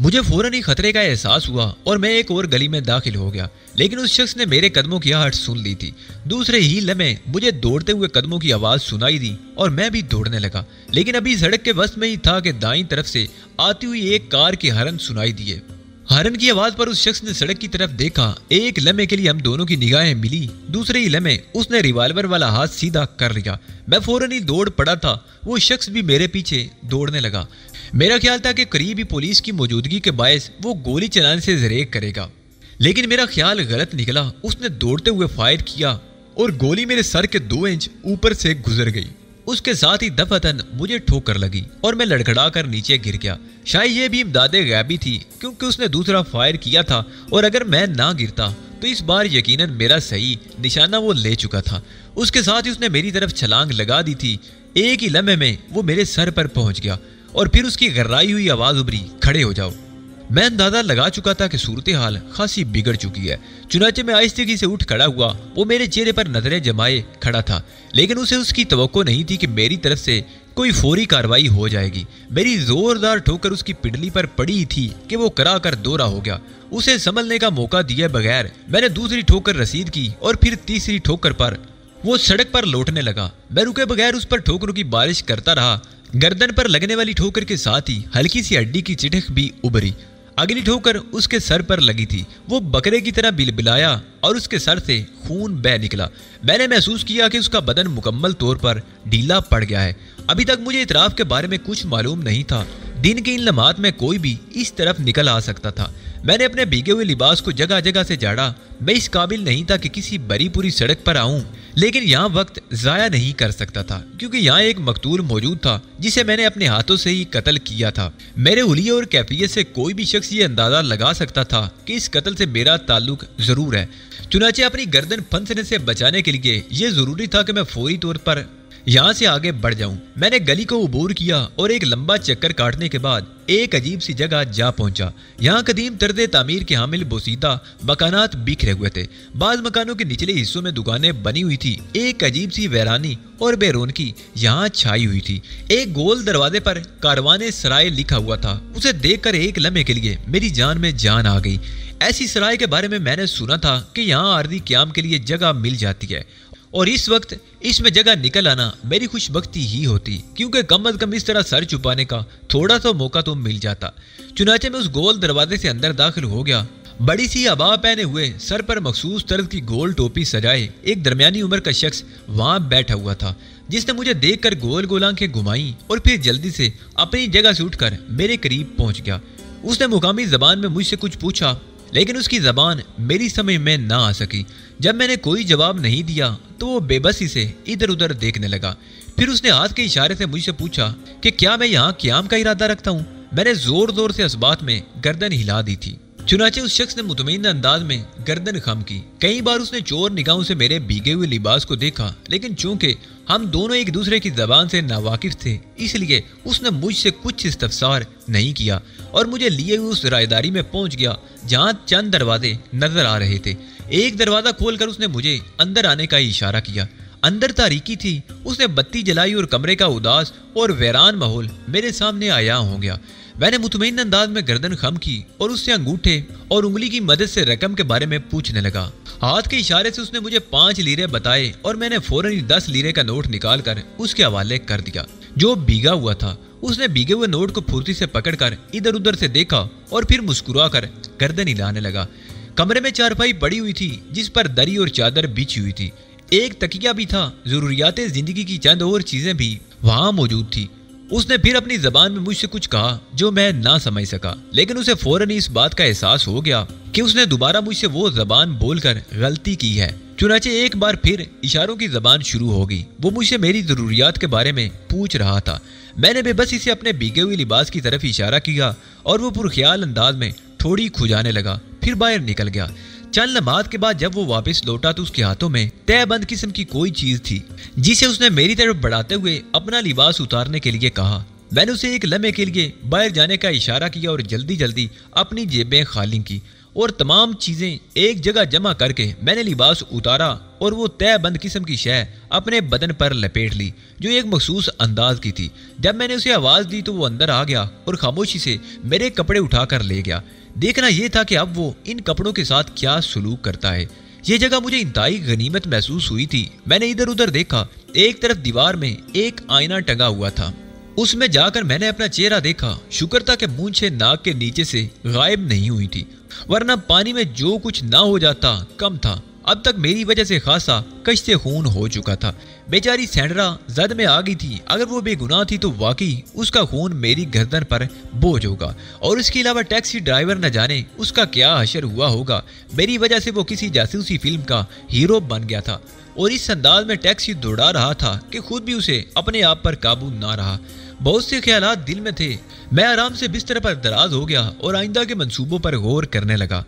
मुझे फौरन ही खतरे का एहसास हुआ और मैं एक और गली में दाखिल हो गया, लेकिन उस शख्स ने मेरे कदमों की आहट सुन ली थी। दूसरे ही लम्हे मुझे दौड़ते हुए कदमों की आवाज सुनाई दी और मैं भी दौड़ने लगा, लेकिन अभी सड़क के वस्त में ही था कि दाईं तरफ से आती हुई एक कार के हॉर्न सुनाई दिए। हॉर्न की आवाज पर उस शख्स ने सड़क की तरफ देखा। एक लम्हे के लिए हम दोनों की निगाहें मिली। दूसरे ही लम्हे उसने रिवाल्वर वाला हाथ सीधा कर लिया। मैं फौरन ही दौड़ पड़ा था। वो शख्स भी मेरे पीछे दौड़ने लगा। मेरा ख्याल था कि करीब ही पुलिस की मौजूदगी के बायस वो गोली चलाने से ज़रेक करेगा, लेकिन मेरा ख्याल गलत निकला। उसने दौड़ते हुए फायर किया और गोली मेरे सर के 2 इंच ऊपर से गुजर गई। उसके साथ ही दफअतन मुझे ठोकर लगी और मैं लड़खड़ा कर नीचे गिर गया। शायद ये भी इमदादे गैबी थी, क्योंकि उसने दूसरा फायर किया था और अगर मैं ना गिरता तो इस बार यकीनन मेरा सही निशाना वो ले चुका था। उसके साथ ही उसने मेरी तरफ छलांग लगा दी थी। एक ही लम्हे में वो मेरे सर पर पहुंच गया और फिर उसकी गर्राई हुई आवाज उभरी, खड़े हो जाओ। मैं अंदाजा लगा चुका था कि सूरत हाल खासी बिगड़ चुकी है। चुनाचे में आहिस्तेगी से उठ खड़ा हुआ। वो मेरे चेहरे पर नजरें जमाए खड़ा था, लेकिन उसे उसकी तवक्को नहीं थी कि मेरी तरफ से कोई फौरी कार्रवाई हो जाएगी। मेरी जोरदार ठोकर उसकी पिंडली पर पड़ी थी कि वो करा कर दोहरा हो गया। उसे संभलने का मौका दिए बगैर मैंने दूसरी ठोकर रसीद की और फिर तीसरी ठोकर पर वो सड़क पर लौटने लगा। मैं रुके बगैर उस पर ठोकरों की बारिश करता रहा। गर्दन पर लगने वाली ठोकर के साथ ही हल्की सी हड्डी की चिटक भी उभरी। अगली ठोकर उसके सर पर लगी थी। वो बकरे की तरह बिलबिलाया और उसके सर से खून बह निकला। मैंने महसूस किया कि उसका बदन मुकम्मल तौर पर ढीला पड़ गया है। अभी तक मुझे इतराफ के बारे में कुछ मालूम नहीं था। दिन के इन लम्हात में कोई भी इस तरफ निकल आ सकता था। मैंने अपने भीगे हुए लिबास को जगह जगह से झाड़ा। मैं इस काबिल नहीं था कि किसी बड़ी पूरी सड़क पर आऊं, लेकिन यहाँ वक्त जाया नहीं कर सकता था क्योंकि यहाँ एक मकतूल मौजूद था जिसे मैंने अपने हाथों से ही कत्ल किया था। मेरे हुलिये और कैफियत से कोई भी शख्स ये अंदाजा लगा सकता था कि इस कत्ल से मेरा ताल्लुक जरूर है। चुनाचे अपनी गर्दन फंसने से बचाने के लिए ये जरूरी था कि मैं फौरी तौर पर यहाँ से आगे बढ़ जाऊं। मैंने गली को उबूर किया और एक लंबा चक्कर काटने के बाद एक अजीब सी जगह जा पहुंचा। यहाँ कदीम तर्दे तामीर के हामिल बोसीदा मकानात बिखरे हुए थे। बाज मकानों के निचले हिस्सों में दुकानें बनी हुई थी। एक अजीब सी वैरानी और बेरौनकी यहाँ छाई हुई थी। एक गोल दरवाजे पर कारवाने सराय लिखा हुआ था। उसे देखकर एक लम्हे के लिए मेरी जान में जान आ गई। ऐसी सराय के बारे में मैंने सुना था कि यहाँ आरदी क्याम के लिए जगह मिल जाती है और इस वक्त इसमें जगह निकल आना मेरी खुशबख्ती ही होती क्योंकि कम अज कम इस तरह सर छुपाने का थोड़ा सा मौका तो मिल जाता। चुनाचे में उस गोल दरवाजे से अंदर दाखिल हो गया। बड़ी सी अबा पहने हुए, सर पर मखसूस तर्ज की गोल टोपी सजाए एक दरमियानी उम्र का शख्स वहां बैठा हुआ था, जिसने मुझे देखकर गोल गोल आंखें घुमाई और फिर जल्दी से अपनी जगह से उठकर मेरे करीब पहुंच गया। उसने मुकामी जबान में मुझसे कुछ पूछा, लेकिन उसकी जबान मेरी समझ में ना आ सकी। जब मैंने कोई जवाब नहीं दिया तो वो बेबसी से इधर उधर देखने लगा। फिर उसने हाथ के इशारे से मुझसे पूछा कि क्या मैं यहाँ क़याम का इरादा रखता हूँ। मैंने जोर जोर से असबात में गर्दन हिला दी थी। चुनाचे उस शख्स ने मुतमईन अंदाज में गर्दन खम की। कई बार उसने चोर निगाहों से मेरे भीगे हुए लिबास को देखा, लेकिन चूंकि हम दोनों एक दूसरे की जबान से नावाकिफ थे, इसलिए उसने मुझसे कुछ इस्तफसार नहीं किया और मुझे लिए हुए उस रायदारी में पहुंच गया जहां चंद दरवाजे नजर आ रहे थे। एक दरवाजा खोलकर उसने मुझे अंदर आने का इशारा किया। अंदर तारीकी थी। उसने बत्ती जलाई और कमरे का उदास और वैरान माहौल मेरे सामने आया हो गया। मैंने मुतमईन अंदाज में गर्दन खम की और उससे अंगूठे और उंगली की मदद से रकम के बारे में पूछने लगा। हाथ के इशारे से उसने मुझे 5 लीरे बताए और मैंने फौरन 10 लीरे का नोट निकालकर उसके हवाले कर दिया जो भीगा हुआ था। उसने भीगे हुए नोट को फुर्ती से पकड़कर इधर उधर से देखा और फिर मुस्कुराकर गर्दन हिलाने लगा। कमरे में चारपाई पड़ी हुई थी जिस पर दरी और चादर बिछी हुई थी। एक तकिया भी था। जरूरियात जिंदगी की चंद और चीजें भी वहां मौजूद थी। उसने फिर अपनी जबान में मुझसे कुछ कहा जो मैं ना समझ सका, लेकिन उसे फौरन इस बात का एहसास हो गया कि उसने दोबारा मुझसे वो जबान बोलकर गलती की है। चुनाचे एक बार फिर इशारों की जबान शुरू हो गई। वो मुझसे मेरी जरूरियात के बारे में पूछ रहा था। मैंने बेबसी से अपने भीगे हुए लिबास की तरफ इशारा किया और वो पुरख्याल अंदाज में थोड़ी खुजाने लगा, फिर बाहर निकल गया। चंद लम्हात के बाद जब वो वापस लौटा तो उसके हाथों में तहबंद किस्म की कोई चीज थी जिसे उसने मेरी तरफ बढ़ाते हुए अपना लिबास उतारने के लिए कहा। मैंने उसे एक लम्हे के लिए बाहर जाने का इशारा किया और जल्दी जल्दी अपनी जेबें खाली की और तमाम चीजें एक जगह जमा करके मैंने लिबास उतारा और वो तहबंद किस्म की शय अपने बदन पर लपेट ली जो एक मखसूस अंदाज की थी। जब मैंने उसे आवाज दी तो वो अंदर आ गया और खामोशी से मेरे कपड़े उठाकर ले गया। देखना यह था कि अब वो इन कपड़ों के साथ क्या सलूक करता है। ये जगह मुझे इंतहाई गनीमत महसूस हुई थी। मैंने इधर उधर देखा। एक तरफ दीवार में एक आईना टंगा हुआ था। उसमें जाकर मैंने अपना चेहरा देखा। शुक्र था कि मूंछें नाक के नीचे से गायब नहीं हुई थी, वरना पानी में जो कुछ ना हो जाता कम था। अब तक मेरी वजह से खासा कश्ते खून हो चुका था। बेचारी सैंड्रा जद में आ गई थी। अगर वो बेगुनाह थी तो वाकई उसका खून मेरी गर्दन पर बोझ होगा और इसके अलावा टैक्सी ड्राइवर न जाने उसका क्या हशर हुआ होगा। मेरी वजह से वो किसी जासूसी फिल्म का हीरो बन गया था और इस अंदाज में टैक्सी दौड़ा रहा था कि खुद भी उसे अपने आप पर काबू ना रहा। बहुत से ख्यालात दिल में थे। मैं आराम से बिस्तर पर दराज हो गया और आइंदा के मंसूबों पर गौर करने लगा।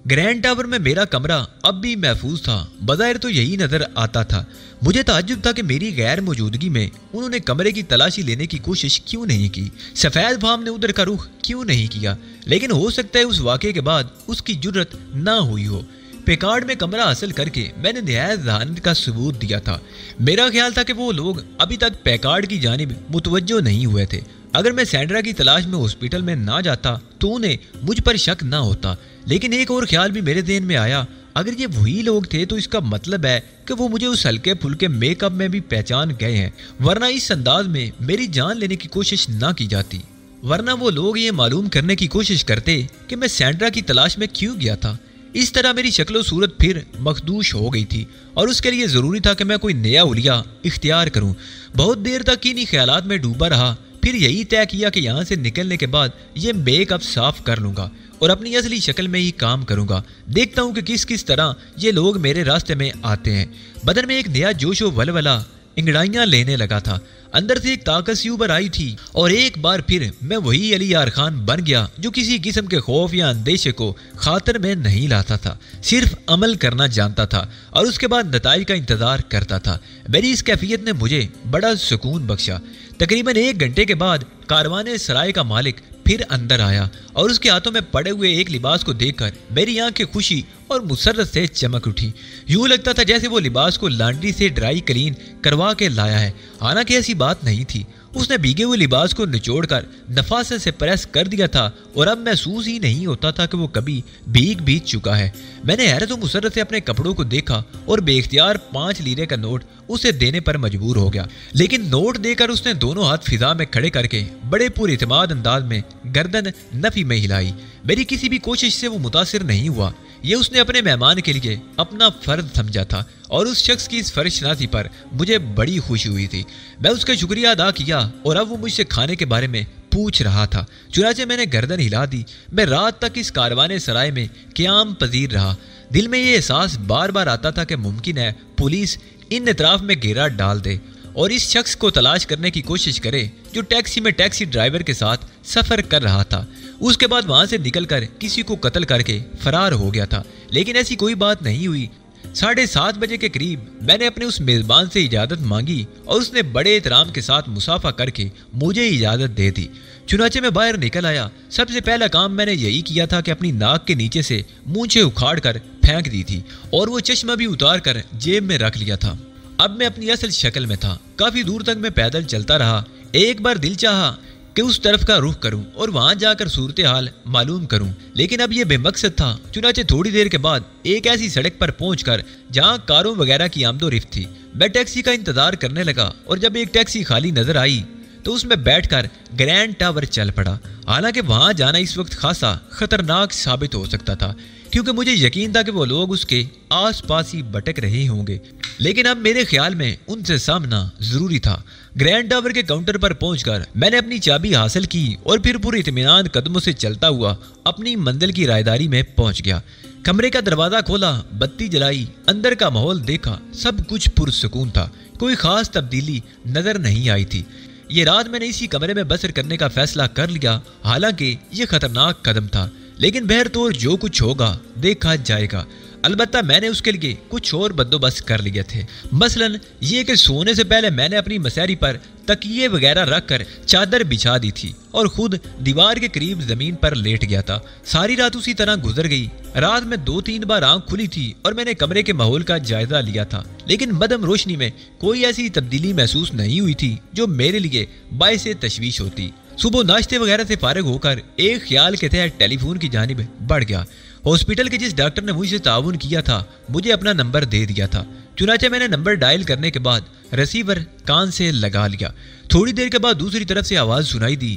ग्रैंड टावर में मेरा कमरा अब भी महफूज था। बज़ाहिर तो यही नजर आता था। मुझे ताज्जुब था कि मेरी गैर मौजूदगी में उन्होंने कमरे की तलाशी लेने की कोशिश क्यों नहीं की। सफेद फाम ने उधर का रुख क्यों नहीं किया। लेकिन हो सकता है उस वाक़े के बाद उसकी जुर्रत ना हुई हो। پیکارڈ میں کمرہ حاصل کر کے میں نے نہایت ذہانت کا ثبوت دیا تھا۔ میرا خیال تھا کہ وہ لوگ ابھی تک پیکارڈ کی جانب متوجہ نہیں ہوئے تھے۔ اگر میں سینڈرا کی تلاش میں ہاسپٹل میں نہ جاتا تو انہیں مجھ پر شک نہ ہوتا، لیکن ایک اور خیال بھی میرے ذہن میں آیا، اگر یہ وہی لوگ تھے تو اس کا مطلب ہے کہ وہ مجھے اس ہلکے پھلکے میک اپ میں بھی پہچان گئے ہیں، ورنہ اس انداز میں میری جان لینے کی کوشش نہ کی جاتی، ورنہ وہ لوگ یہ معلوم کرنے کی کوشش کرتے کہ میں سینڈرا کی تلاش میں کیوں گیا تھا۔ اس طرح میری شکل و صورت پھر مخدوش ہو گئی تھی اور اس کے لیے ضروری تھا کہ میں کوئی نیا حلیہ اختیار کروں۔ بہت دیر تک انہی خیالات میں ڈوبا رہا، پھر یہی طے کیا کہ یہاں سے نکلنے کے بعد یہ میک اپ صاف کر لوں گا اور اپنی اصلی شکل میں ہی کام کروں گا۔ دیکھتا ہوں کہ کس طرح یہ لوگ میرے راستے میں آتے ہیں۔ بدن میں ایک نیا جوش و ولولہ انگڑائیاں لینے لگا تھا، اندر سے ایک طاقت سی ابھر آئی تھی اور ایک بار پھر میں وہی علی یار خان بن گیا جو کسی قسم کے خوف یا اندیشے کو خاطر میں نہیں لاتا تھا، صرف عمل کرنا جانتا تھا اور اس کے بعد نتائج کا انتظار کرتا تھا۔ میری اس کیفیت نے مجھے بڑا سکون بخشا۔ تقریباً 1 گھنٹے کے بعد کاروانے سرائے کا مالک پھر اندر آیا اور اس کے ہاتھوں میں پڑے ہوئے ایک لباس کو دیکھ کر میری آنکھیں خوشی اور مسرت سے چمک اٹھی۔ یوں لگتا تھا جیسے وہ لباس کو لانڈری سے ڈرائی کلین کروا کے لایا ہے، حالانکہ ایسی بات نہیں تھی۔ اس نے بھیگے ہوئے لباس کو نچوڑ کر نفاست سے پریس کر دیا تھا اور اب محسوس ہی نہیں ہوتا تھا کہ وہ کبھی بھیگ چکا ہے۔ میں نے حیرت و مسرت سے اپنے کپڑوں کو دیکھا اور بے اختیار 5 لیرے کا نوٹ اسے دینے پر مجبور ہو گیا، لیکن نوٹ دے کر اس نے دونوں ہاتھ فضا میں کھڑے کر کے بڑے پر اعتماد انداز میں گردن نفی میں ہلائی۔ میری کسی بھی کوشش سے وہ متاثر نہیں ہوا۔ یہ اس نے اپنے مہمان کے لیے اپنا فرض سمجھا تھا اور اس شخص کی اس فرض شناسی پر مجھے بڑی خوشی ہوئی تھی۔ میں اس کا شکریہ ادا کیا اور اب وہ مجھ سے کھانے کے بارے میں پوچھ رہا تھا، چنانچہ میں نے گردن ہلا دی۔ میں رات تک اس کاروانے سرائے میں قیام پذیر رہا۔ دل میں یہ احساس بار بار آتا تھا کہ ممکن ہے پولیس ان اطراف میں گھیرا ڈال دے اور اس شخص کو تلاش کرنے کی کوشش کرے جو ٹیکسی میں ٹیکسی ڈرائیور کے ساتھ سفر کر رہا تھا، اس کے بعد وہاں سے نکل کر کسی کو قتل کر کے فرار ہو گیا تھا، لیکن ایسی کوئی بات نہیں ہوئی۔ 7:30 بجے کے قریب میں نے اپنے اس میزبان سے اجازت مانگی اور اس نے بڑے احترام کے ساتھ مصافحہ کر کے مجھے اجازت دے دی۔ چنانچہ میں باہر نکل آیا۔ سب سے پہلا کام میں نے یہی کیا تھا کہ اپنی ناک کے نیچے سے مونچھیں اکھاڑ کر پھینک دی تھی اور وہ چشمہ بھی اتار کر جیب میں رکھ لیا تھا۔ اب میں اپنی اصل شکل میں تھا۔ کافی دور تک میں پیدل چلتا رہا۔ ایک بار دل چاہا کہ اس طرف کا رخ کروں اور وہاں جا کر صورتحال معلوم کروں، لیکن اب یہ بے مقصد تھا۔ چنانچہ تھوڑی دیر کے بعد ایک ایسی سڑک پر پہنچ کر جہاں کاروں وغیرہ کی آمد و رفت تھی، میں ٹیکسی کا انتظار کرنے لگا اور جب ایک ٹیکسی خالی نظر آئی تو اس میں بیٹھ کر گرینڈ ٹاور چل پڑا۔ حالانکہ وہاں جانا اس وقت خاصا خطرناک ثابت ہو سکتا تھا، کیونکہ مجھے یقین تھا کہ وہ لوگ اس کے آس پاس ہی بھٹک رہے ہوں گے، لیکن اب میرے خیال میں ان سے سامنا ضروری تھا۔ گرینڈ ٹاور کے کاؤنٹر پر پہنچ کر میں نے اپنی چابی حاصل کی اور پھر پورے اطمینان قدموں سے چلتا ہوا اپنی منزل کی رائیداری میں پہنچ گیا۔ کمرے کا دروازہ کھولا، بتی جلائی، اندر کا ماحول دیکھا، سب کچھ پرسکون تھا، کوئی خاص تبدیلی نظر نہیں آئی تھی۔ یہ رات میں نے اسی کمرے میں بسر کرنے کا فیصلہ کر لیا، حالانکہ یہ خطرناک قدم تھا، لیکن بہرطور جو کچھ ہوگا دیکھا جائے گا۔ البتہ میں نے اس کے لیے کچھ اور بندوبست کر لیے تھے، مثلاً یہ کہ سونے سے پہلے میں نے اپنی مسیری پر تکیے وغیرہ رکھ کر چادر بچھا دی تھی اور خود دیوار کے قریب زمین پر لیٹ گیا تھا۔ ساری رات اسی طرح گزر گئی۔ رات میں 2-3 بار آنکھ کھلی تھی اور میں نے کمرے کے ماحول کا جائزہ لیا تھا، لیکن مدھم روشنی میں کوئی ایسی تبدیلی محسوس نہیں ہوئی تھی جو میرے لیے باعث تشویش ہوتی۔ صبح ناشتے وغیرہ سے فارغ ہو کر ایک خیال کے تحت ٹیلی فون کی جانب بڑھ گیا۔ ہاسپٹل کے جس ڈاکٹر نے مجھ سے تعاون کیا تھا مجھے اپنا نمبر دے دیا تھا، چنانچہ میں نے نمبر ڈائل کرنے کے بعد ریسیور کان سے لگا لیا۔ تھوڑی دیر کے بعد دوسری طرف سے آواز سنائی دی۔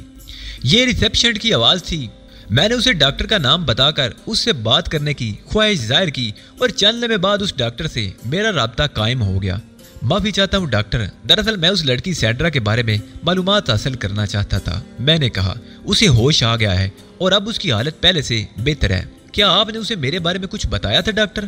یہ ریسیپشن کی آواز تھی۔ میں نے اسے ڈاکٹر کا نام بتا کر اس سے بات کرنے کی خواہش ظاہر کی اور چند لمحے بعد اس ڈاکٹر سے میرا رابطہ قائم ہو گیا۔ معافی چاہتا ہوں ڈاکٹر، دراصل میں اس لڑکی سینڈرا کے بارے میں معلومات حاصل کرنا چاہتا تھا۔ میں نے کہا اسے ہوش آ گیا ہے اور اب اس کی حالت پہلے سے بہتر ہے۔ کیا آپ نے اسے میرے بارے میں کچھ بتایا تھا ڈاکٹر؟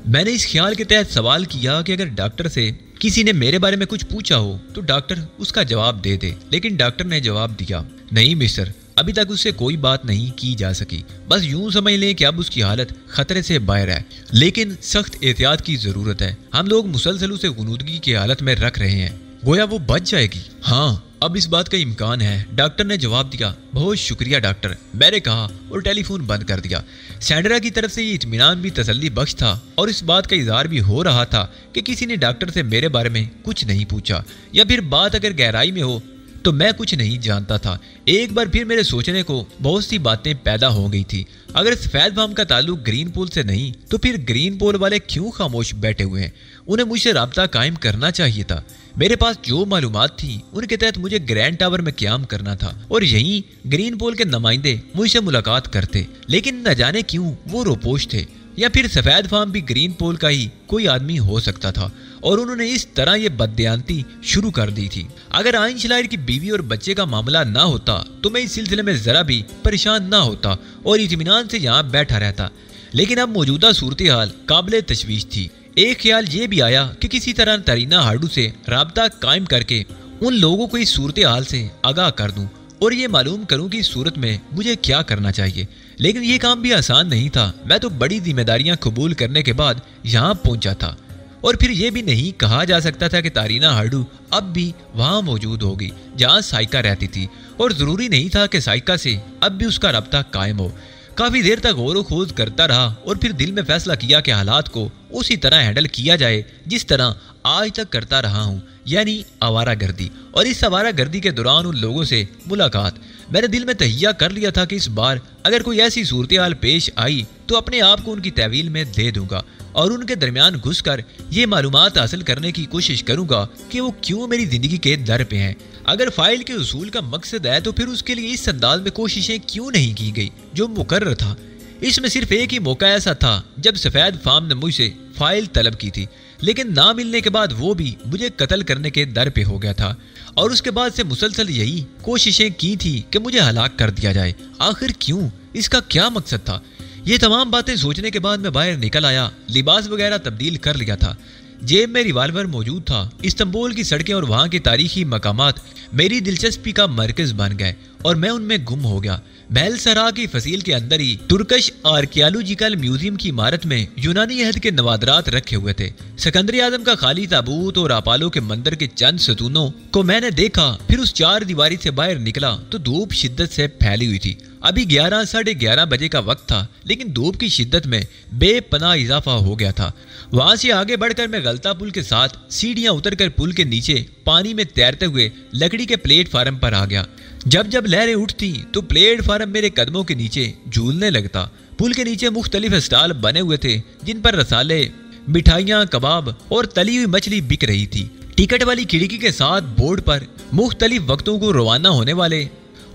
میں نے اس خیال کے تحت سوال کیا کہ اگر ڈاکٹر سے کسی نے میرے بارے میں کچھ پوچھا ہو تو ڈاکٹر اس کا جواب دے دے، لیکن ڈاکٹر نے جواب دیا، نہیں مسٹر، ابھی تک اس سے کوئی بات نہیں کی جا سکی، بس یوں سمجھ لیں کہ اب اس کی حالت خطرے سے باہر ہے، لیکن سخت احتیاط کی ضرورت ہے۔ ہم لوگ مسلسل اسے غنودگی کی حالت میں رکھ رہے ہیں، گویا وہ بچ جائے گی۔ ہاں، अब इस बात का इम्कान है। डॉक्टर ने जवाब दिया। बहुत शुक्रिया डॉक्टर, मैंने कहा और टेलीफोन बंद कर दिया। सैंड्रा की तरफ से ये इत्मीनान भी तसल्ली बख्श था और इस बात का इजहार भी हो रहा था कि किसी ने डॉक्टर से मेरे बारे में कुछ नहीं पूछा, या फिर बात अगर गहराई में हो तो मैं कुछ नहीं जानता था। एक बार फिर मेरे सोचने को बहुत सी बातें पैदा हो गई थी। अगर सफेद फार्म का ताल्लुक ग्रीन पोल से नहीं तो फिर ग्रीन पोल वाले क्यों खामोश बैठे हुए हैं? उन्हें मुझसे राब्ता कायम करना चाहिए था। मेरे पास जो मालूमात थी उनके तहत मुझे ग्रैंड टावर में क्याम करना था और यहीं ग्रीन पोल के नुमाइंदे मुझसे मुलाकात करते, लेकिन न जाने क्यों वो रोपोश थे, या फिर सफेद फार्म भी ग्रीन पोल का ही कोई आदमी हो सकता था और उन्होंने इस तरह ये बददियानती शुरू कर दी थी। अगर आइंशलायर की बीवी और बच्चे का मामला ना होता तो मैं इस सिलसिले में जरा भी परेशान ना होता और इत्मीनान से यहाँ बैठा रहता, लेकिन अब मौजूदा सूरत हाल काबिल तशवीश थी। एक ख्याल ये भी आया कि किसी तरह तरीना हार्डू से राब्ता कायम करके उन लोगों को इस सूरत हाल से आगाह कर दूं और ये मालूम करूं कि इस सूरत में मुझे क्या करना चाहिए। लेकिन ये काम भी आसान नहीं था। मैं तो बड़ी जिम्मेदारियां कबूल करने के बाद यहाँ पहुंचा था और फिर ये भी नहीं कहा जा सकता था कि तारीना हार्डू अब भी वहाँ मौजूद होगी जहाँ साइका रहती थी, और ज़रूरी नहीं था कि साइका से अब भी उसका रब्ता कायम हो। काफ़ी देर तक गौर खोज करता रहा और फिर दिल में फैसला किया कि हालात को उसी तरह हैंडल किया जाए जिस तरह आज तक करता रहा हूँ, यानी आवारागर्दी। और इस आवारागर्दी के दौरान उन लोगों से मुलाकात। मैंने दिल में तहिया कर लिया था कि इस बार अगर कोई ऐसी सूरत हाल पेश आई तो अपने आप को उनकी तहवील में दे दूंगा और उनके दरमियान घुसकर ये मालूमात हासिल करने की कोशिश करूंगा कि वो क्यों मेरी जिंदगी के दर पे हैं। अगर फाइल के उसूल का मकसद है तो फिर उसके लिए इस अंदाज में कोशिशें क्यों नहीं की गई जो मुकर्रर था। इसमें सिर्फ एक ही मौका ऐसा था जब सफेद फार्म ने मुझसे फाइल तलब की थी, लेकिन ना मिलने के बाद वो भी मुझे कत्ल करने के दर पे हो गया था और उसके बाद से मुसलसल यही कोशिशें की थी कि मुझे हलाक कर दिया जाए। आखिर क्यों? इसका क्या मकसद था? ये तमाम बातें सोचने के बाद मैं बाहर निकल आया। लिबास वगैरह तब्दील कर लिया था, जेब में रिवाल्वर मौजूद था। इस्तांबुल की सड़कें और वहाँ के तारीखी मकामात मेरी दिलचस्पी का मरकज बन गए और मैं उनमें गुम हो गया। महल सरा की फसील के अंदर ही तुर्कश आर्कियोलॉजिकल म्यूजियम की इमारत में यूनानी अहद के नवादरात रखे हुए थे। सिकंदर आजम का खाली ताबूत और अपोलो के मंदिर के चंद सतूनों को मैंने देखा। फिर उस चार दीवारी से बाहर निकला तो धूप शिद्दत से फैली हुई थी। अभी 11 साढ़े 11 बजे का वक्त था, लेकिन धूप की शिद्दत में बेपनाह इजाफा हो गया था। वहां से आगे बढ़कर मैं गलता पुल के साथ सीढ़ियां उतरकर पुल के नीचे पानी में तैरते हुए लकड़ी के प्लेटफार्म पर आ गया। जब जब लहरें उठती तो प्लेटफार्म मेरे कदमों के नीचे झूलने लगता। पुल के नीचे मुख्तलिफ स्टॉल बने हुए थे जिन पर रसाले, मिठाइयाँ, कबाब और तली हुई मछली बिक रही थी। टिकट वाली खिड़की के साथ बोर्ड पर मुख्तलिफ वक्तों को रवाना होने वाले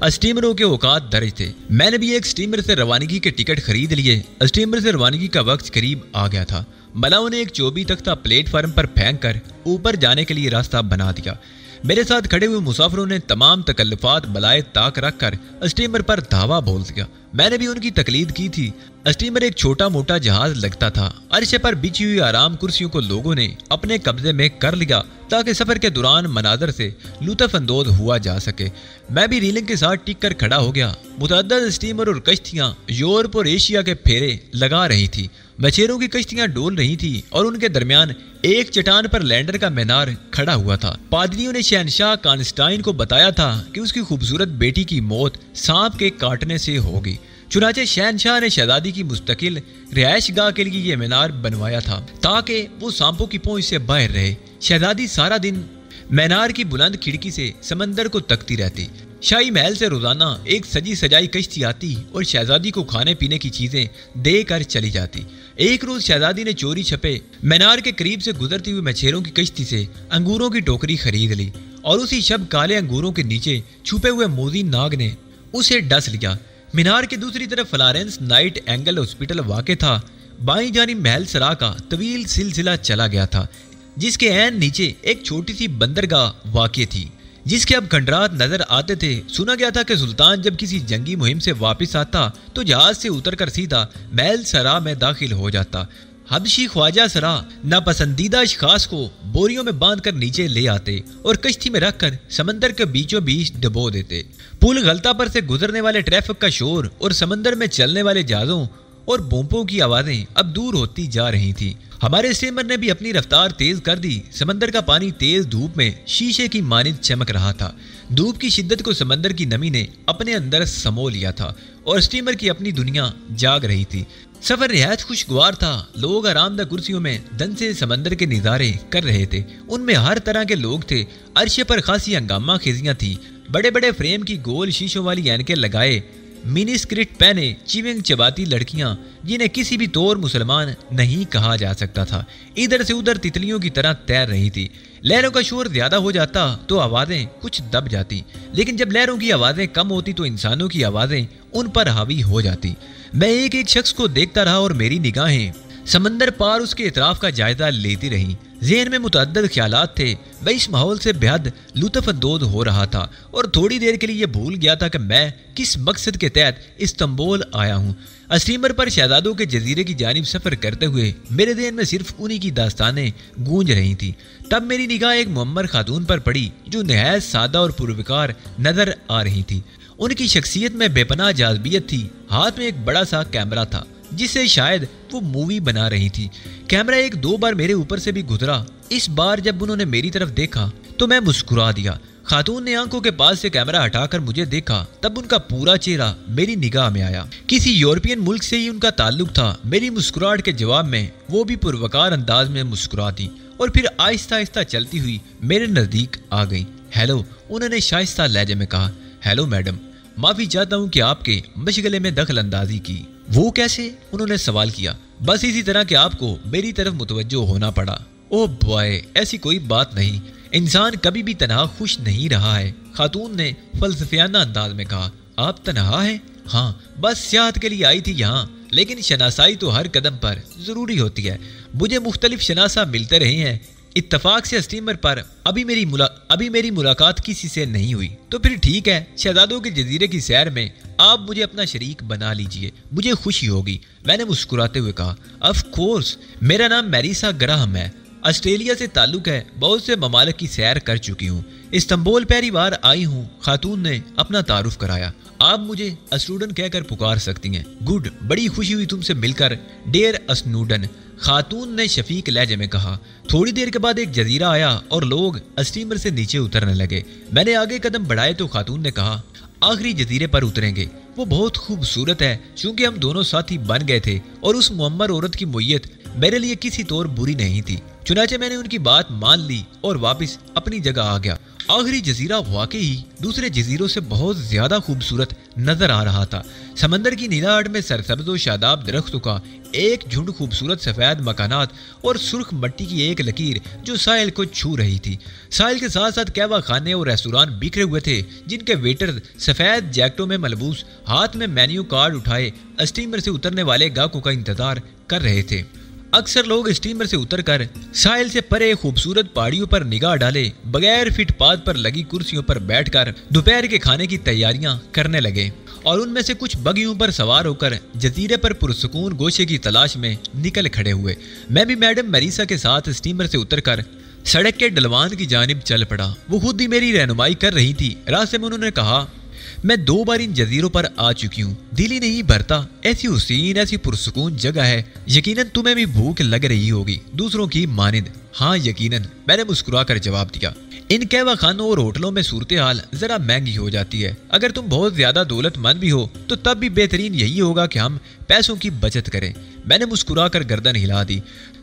स्टीमरों के औकात दर्ज थे। मैंने भी एक स्टीमर से रवानगी के टिकट खरीद लिए। स्टीमर से रवानगी का वक्त करीब आ गया था। मलाओं ने एक चौबी तख्ता प्लेटफार्म पर फेंक कर ऊपर जाने के लिए रास्ता बना दिया। मेरे साथ खड़े हुए मुसाफिरों ने तमाम तकल्लुफात बलाए ताक रख कर स्टीमर पर धावा बोल दिया। मैंने भी उनकी तकलीद की थी। स्टीमर एक छोटा मोटा जहाज लगता था। अरशे पर बिछी हुई आराम कुर्सियों को लोगों ने अपने कब्जे में कर लिया ताकि सफर के दौरान मनाजर से लुत्फ अंदोज हुआ जा सके। मैं भी रीलिंग के साथ टिक कर खड़ा हो गया। मुतअद्दिद स्टीमर और कश्तियां यूरोप और एशिया के फेरे लगा रही थी। मछेरों की कश्तियां डोल रही थी और उनके दरमियान एक चट्टान पर लैंडर का मीनार खड़ा हुआ था। पादरियों ने शहनशाह कॉन्स्टाइन को बताया था कि उसकी खूबसूरत बेटी की मौत सांप के काटने से होगी। चुनाचे शहनशाह ने शहजादी की मुस्तकिल रिहायश गाह के लिए यह मीनार बनवाया था ताकि वो सांपों की पहुंच से बाहर रहे। शहजादी सारा दिन मीनार की बुलंद खिड़की से समंदर को तकती रहती। शाही महल से रोजाना एक सजी सजाई कश्ती आती और शहजादी को खाने पीने की चीजें देकर चली जाती। एक रोज शहजादी ने चोरी छपे मीनार के करीब से गुजरती हुई मछेरों की कश्ती से अंगूरों की टोकरी खरीद ली और उसी शब काले अंगूरों के नीचे छुपे हुए मोदी नाग ने उसे डस लिया। मीनार के दूसरी तरफ फ्लोरेंस नाइट एंगल हॉस्पिटल वाक़ था। बाईं जानिब महल सरा का तवील सिलसिला चला गया था जिसके ऐन नीचे एक छोटी सी बंदरगाह वाक़ थी जिसके अब खंडरात नजर आते थे। सुना गया था कि सुल्तान जब किसी जंगी मुहिम से वापस आता तो जहाज से उतरकर सीधा महल सरा में दाखिल हो जाता। हबशी ख्वाजा सरा नापसंदीदा अशखास को बोरियों में बांधकर नीचे ले आते और कश्ती में रखकर समंदर के बीचों बीच डबो देते। पुल गलता पर से गुजरने वाले ट्रैफिक का शोर और समंदर में चलने वाले जहाजों اور بومپوں کی آوازیں اب دور ہوتی جا رہی تھی۔ ہمارے اسٹیمر نے بھی اپنی رفتار تیز کر دی۔ سمندر کا پانی تیز دھوپ میں شیشے کی مانند چمک رہا تھا۔ دھوپ کی شدت کو سمندر کی نمی نے اپنے اندر سمو لیا تھا اور اسٹیمر کی اپنی دنیا جاگ رہی تھی۔ سفر نہایت خوشگوار تھا۔ لوگ آرام دہ کرسیوں میں دن سے سمندر کے نظارے کر رہے تھے۔ ان میں ہر طرح کے لوگ تھے۔ عرشے پر خاصی ہنگامہ خیزیاں تھیں۔ بڑے بڑے فریم کی گول شیشوں والی اینکیں لگائے منی اسکرٹ پہنے چیونگ چباتی لڑکیاں جنہیں کسی بھی طور مسلمان نہیں کہا جا سکتا تھا، ادھر سے ادھر تتلیوں کی طرح تیر رہی تھی۔ لہروں کا شور زیادہ ہو جاتا تو آوازیں کچھ دب جاتی، لیکن جب لہروں کی آوازیں کم ہوتی تو انسانوں کی آوازیں ان پر حاوی ہو جاتی۔ میں ایک ایک شخص کو دیکھتا رہا اور میری نگاہیں سمندر پار اس کے اطراف کا جائزہ لیتی رہیں۔ ذہن میں متعدد خیالات تھے۔ میں اس ماحول سے بے حد لطف اندوز ہو رہا تھا اور تھوڑی دیر کے لیے یہ بھول گیا تھا کہ میں کس مقصد کے تحت استنبول آیا ہوں۔ اسٹیمر پر شہزادوں کے جزیرے کی جانب سفر کرتے ہوئے میرے ذہن میں صرف انہی کی داستانیں گونج رہی تھیں۔ تب میری نگاہ ایک معمر خاتون پر پڑی جو نہایت سادہ اور پروکار نظر آ رہی تھی۔ ان کی شخصیت میں بے پناہ جاذبیت تھی۔ ہاتھ میں ایک بڑا سا کیمرہ تھا جس سے شاید وہ مووی بنا رہی تھی۔ کیمرہ ایک دو بار میرے اوپر سے بھی گزرا۔ اس بار جب انہوں نے میری طرف دیکھا تو میں مسکرا دیا۔ خاتون نے آنکھوں کے پاس سے کیمرہ ہٹا کر مجھے دیکھا، تب ان کا پورا چہرہ میری نگاہ میں آیا۔ کسی یورپین ملک سے ہی ان کا تعلق تھا۔ میری مسکراہٹ کے جواب میں وہ بھی پروکار انداز میں مسکراتی اور پھر آہستہ آہستہ چلتی ہوئی میرے نزدیک آ گئی۔ ہیلو، انہوں نے شائستہ لہجے میں کہا۔ ہیلو میڈم، معافی چاہتا ہوں کہ آپ کے مشغلے میں دخل اندازی کی۔ وہ کیسے؟ انہوں نے سوال کیا۔ بس اسی طرح کہ آپ کو میری طرف متوجہ ہونا پڑا۔ او بوائے، ایسی کوئی بات نہیں، انسان کبھی بھی تنہا خوش نہیں رہا ہے، خاتون نے فلسفیانہ انداز میں کہا۔ آپ تنہا ہیں؟ ہاں، بس سیاحت کے لیے آئی تھی یہاں، لیکن شناسائی تو ہر قدم پر ضروری ہوتی ہے۔ مجھے مختلف شناسا ملتے رہے ہیں۔ اتفاق سے اسٹیمر پر ابھی میری ملاقات کسی سے نہیں ہوئی۔ تو پھر ٹھیک ہے، شہزادوں کے جزیرے کی سیر میں آپ مجھے اپنا شریک بنا لیجئے، مجھے خوشی ہوگی، میں نے مسکراتے ہوئے کہا۔ آف کورس، میرا نام میریسا گراہم ہے، آسٹریلیا سے تعلق ہے، بہت سے ممالک کی سیر کر چکی ہوں، استنبول پہلی بار آئی ہوں۔ خاتون نے اپنا تعارف کرایا۔ آپ مجھے اسنوڈن کہہ کر پکار سکتی ہیں۔ گڈ، بڑی خوشی ہوئی تم سے مل کر ڈیئر اسنوڈن، خاتون نے شفیق لہجے میں کہا۔ تھوڑی دیر کے بعد ایک جزیرہ آیا اور لوگ اسٹیمر سے نیچے اترنے لگے۔ میں نے آگے قدم بڑھائے تو خاتون نے کہا، آخری جزیرے پر اتریں گے، وہ بہت خوبصورت ہے۔ چونکہ ہم دونوں ساتھی بن گئے تھے اور اس معمر عورت کی معیت میرے لیے کسی طور بری نہیں تھی، چنانچہ میں نے ان کی بات مان لی اور واپس اپنی جگہ آ گیا۔ آخری جزیرہ واقعی دوسرے جزیروں سے بہت زیادہ خوبصورت نظر آ رہا تھا۔ سمندر کی نیلاہٹ میں سرسبز و شاداب درختوں کا ایک جھنڈ، خوبصورت سفید مکانات اور سرخ مٹی کی ایک لکیر جو ساحل کو چھو رہی تھی۔ ساحل کے ساتھ ساتھ قہوہ خانے اور ریستوران بکھرے ہوئے تھے جن کے ویٹر سفید جیکٹوں میں ملبوس ہاتھ میں مینیو کارڈ اٹھائے اسٹیمر سے اترنے والے گاہکوں کا انتظار کر رہے تھے۔ اکثر لوگ اسٹیمر سے اتر کر ساحل سے پرے خوبصورت پہاڑیوں پر نگاہ ڈالے بغیر فٹ پاتھ پر لگی کرسیوں پر بیٹھ کر دوپہر کے کھانے کی تیاریاں کرنے لگے، اور ان میں سے کچھ بگیوں پر سوار ہو کر جزیرے پر پرسکون گوشے کی تلاش میں نکل کھڑے ہوئے۔ میں بھی میڈم میریسا کے ساتھ اسٹیمر سے اتر کر سڑک کے ڈلوان کی جانب چل پڑا۔ وہ خود ہی میری رہنمائی کر رہی تھی۔ راستے میں انہوں نے کہا، میں 2 بار ان جزیروں پر آ چکی ہوں، دل ہی نہیں بھرتا، ایسی حسین ایسی پرسکون جگہ ہے، یقیناً تمہیں بھی بھوک لگ رہی ہوگی دوسروں کی مانند۔ ہاں یقیناً، میں نے مسکرا کر جواب دیا۔ ان قہوہ خانوں اور ہوٹلوں میں صورتحال ذرا مہنگی ہو جاتی ہے۔ اگر تم بہت زیادہ دولت مند بھی ہو تو تب بھی بہترین یہی ہوگا کہ ہم پیسوں کی بچت کریں۔ میں نے مسکرا کر گردن ہلا دی۔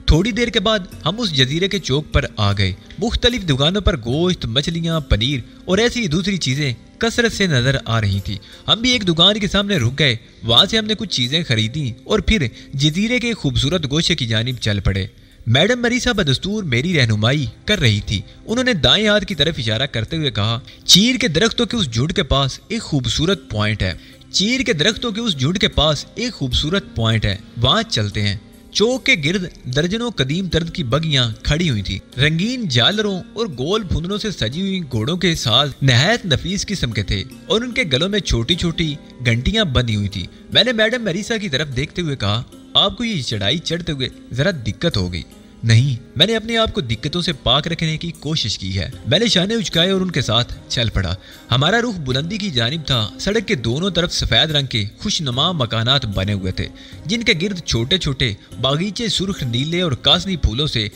تھوڑی دیر کے بعد ہم اس جزیرے کے چوک پر آ گئے۔ مختلف دکانوں پر گوشت، مچھلیاں، پنیر اور ایسی دوسری چیزیں کثرت سے نظر آ رہی تھی۔ ہم بھی ایک دکان کے سامنے رک گئے، وہاں سے ہم نے کچھ چیزیں خریدیں اور پھر جزیرے کے خوبصورت گوشے کی جانب چل پڑے۔ میڈم میریسا بدستور میری رہنمائی کر رہی تھی۔ انہوں نے دائیں ہاتھ کی طرف اشارہ کرتے ہوئے کہا، چیر کے درختوں کے اس جھنڈ کے پاس ایک خوبصورت پوائنٹ ہے، چیر کے درختوں کے اس جھنڈ کے پاس ایک خوبصورت پوائنٹ ہے، وہاں چلتے ہیں۔ چوک کے گرد درجنوں قدیم ترد کی بگیاں کھڑی ہوئی تھی، رنگین جالروں اور گول پھندنوں سے سجی ہوئی گھوڑوں کے ساز نہایت نفیس قسم کے تھے اور ان کے گلوں میں چھوٹی چھوٹی گھنٹیاں بندھی ہوئی تھی۔ میں نے میڈم میریسا کی طرف دیکھتے ہوئے کہا، آپ کو یہ چڑھائی چڑھتے ہوئے ذرا دقت ہوگی۔ नहीं, मैंने अपने आप को दिक्कतों से पाक रखने की कोशिश की है। मैंने शाने उचकाए और उनके साथ चल पड़ा। हमारा रुख बुलंदी की जानिब था। सड़क के दोनों तरफ सफेद रंग के खुशनुमा मकानात बने हुए थे, जिनके गिर्द छोटे छोटे बागीचे सुर्ख नीले और कासनी फूलों से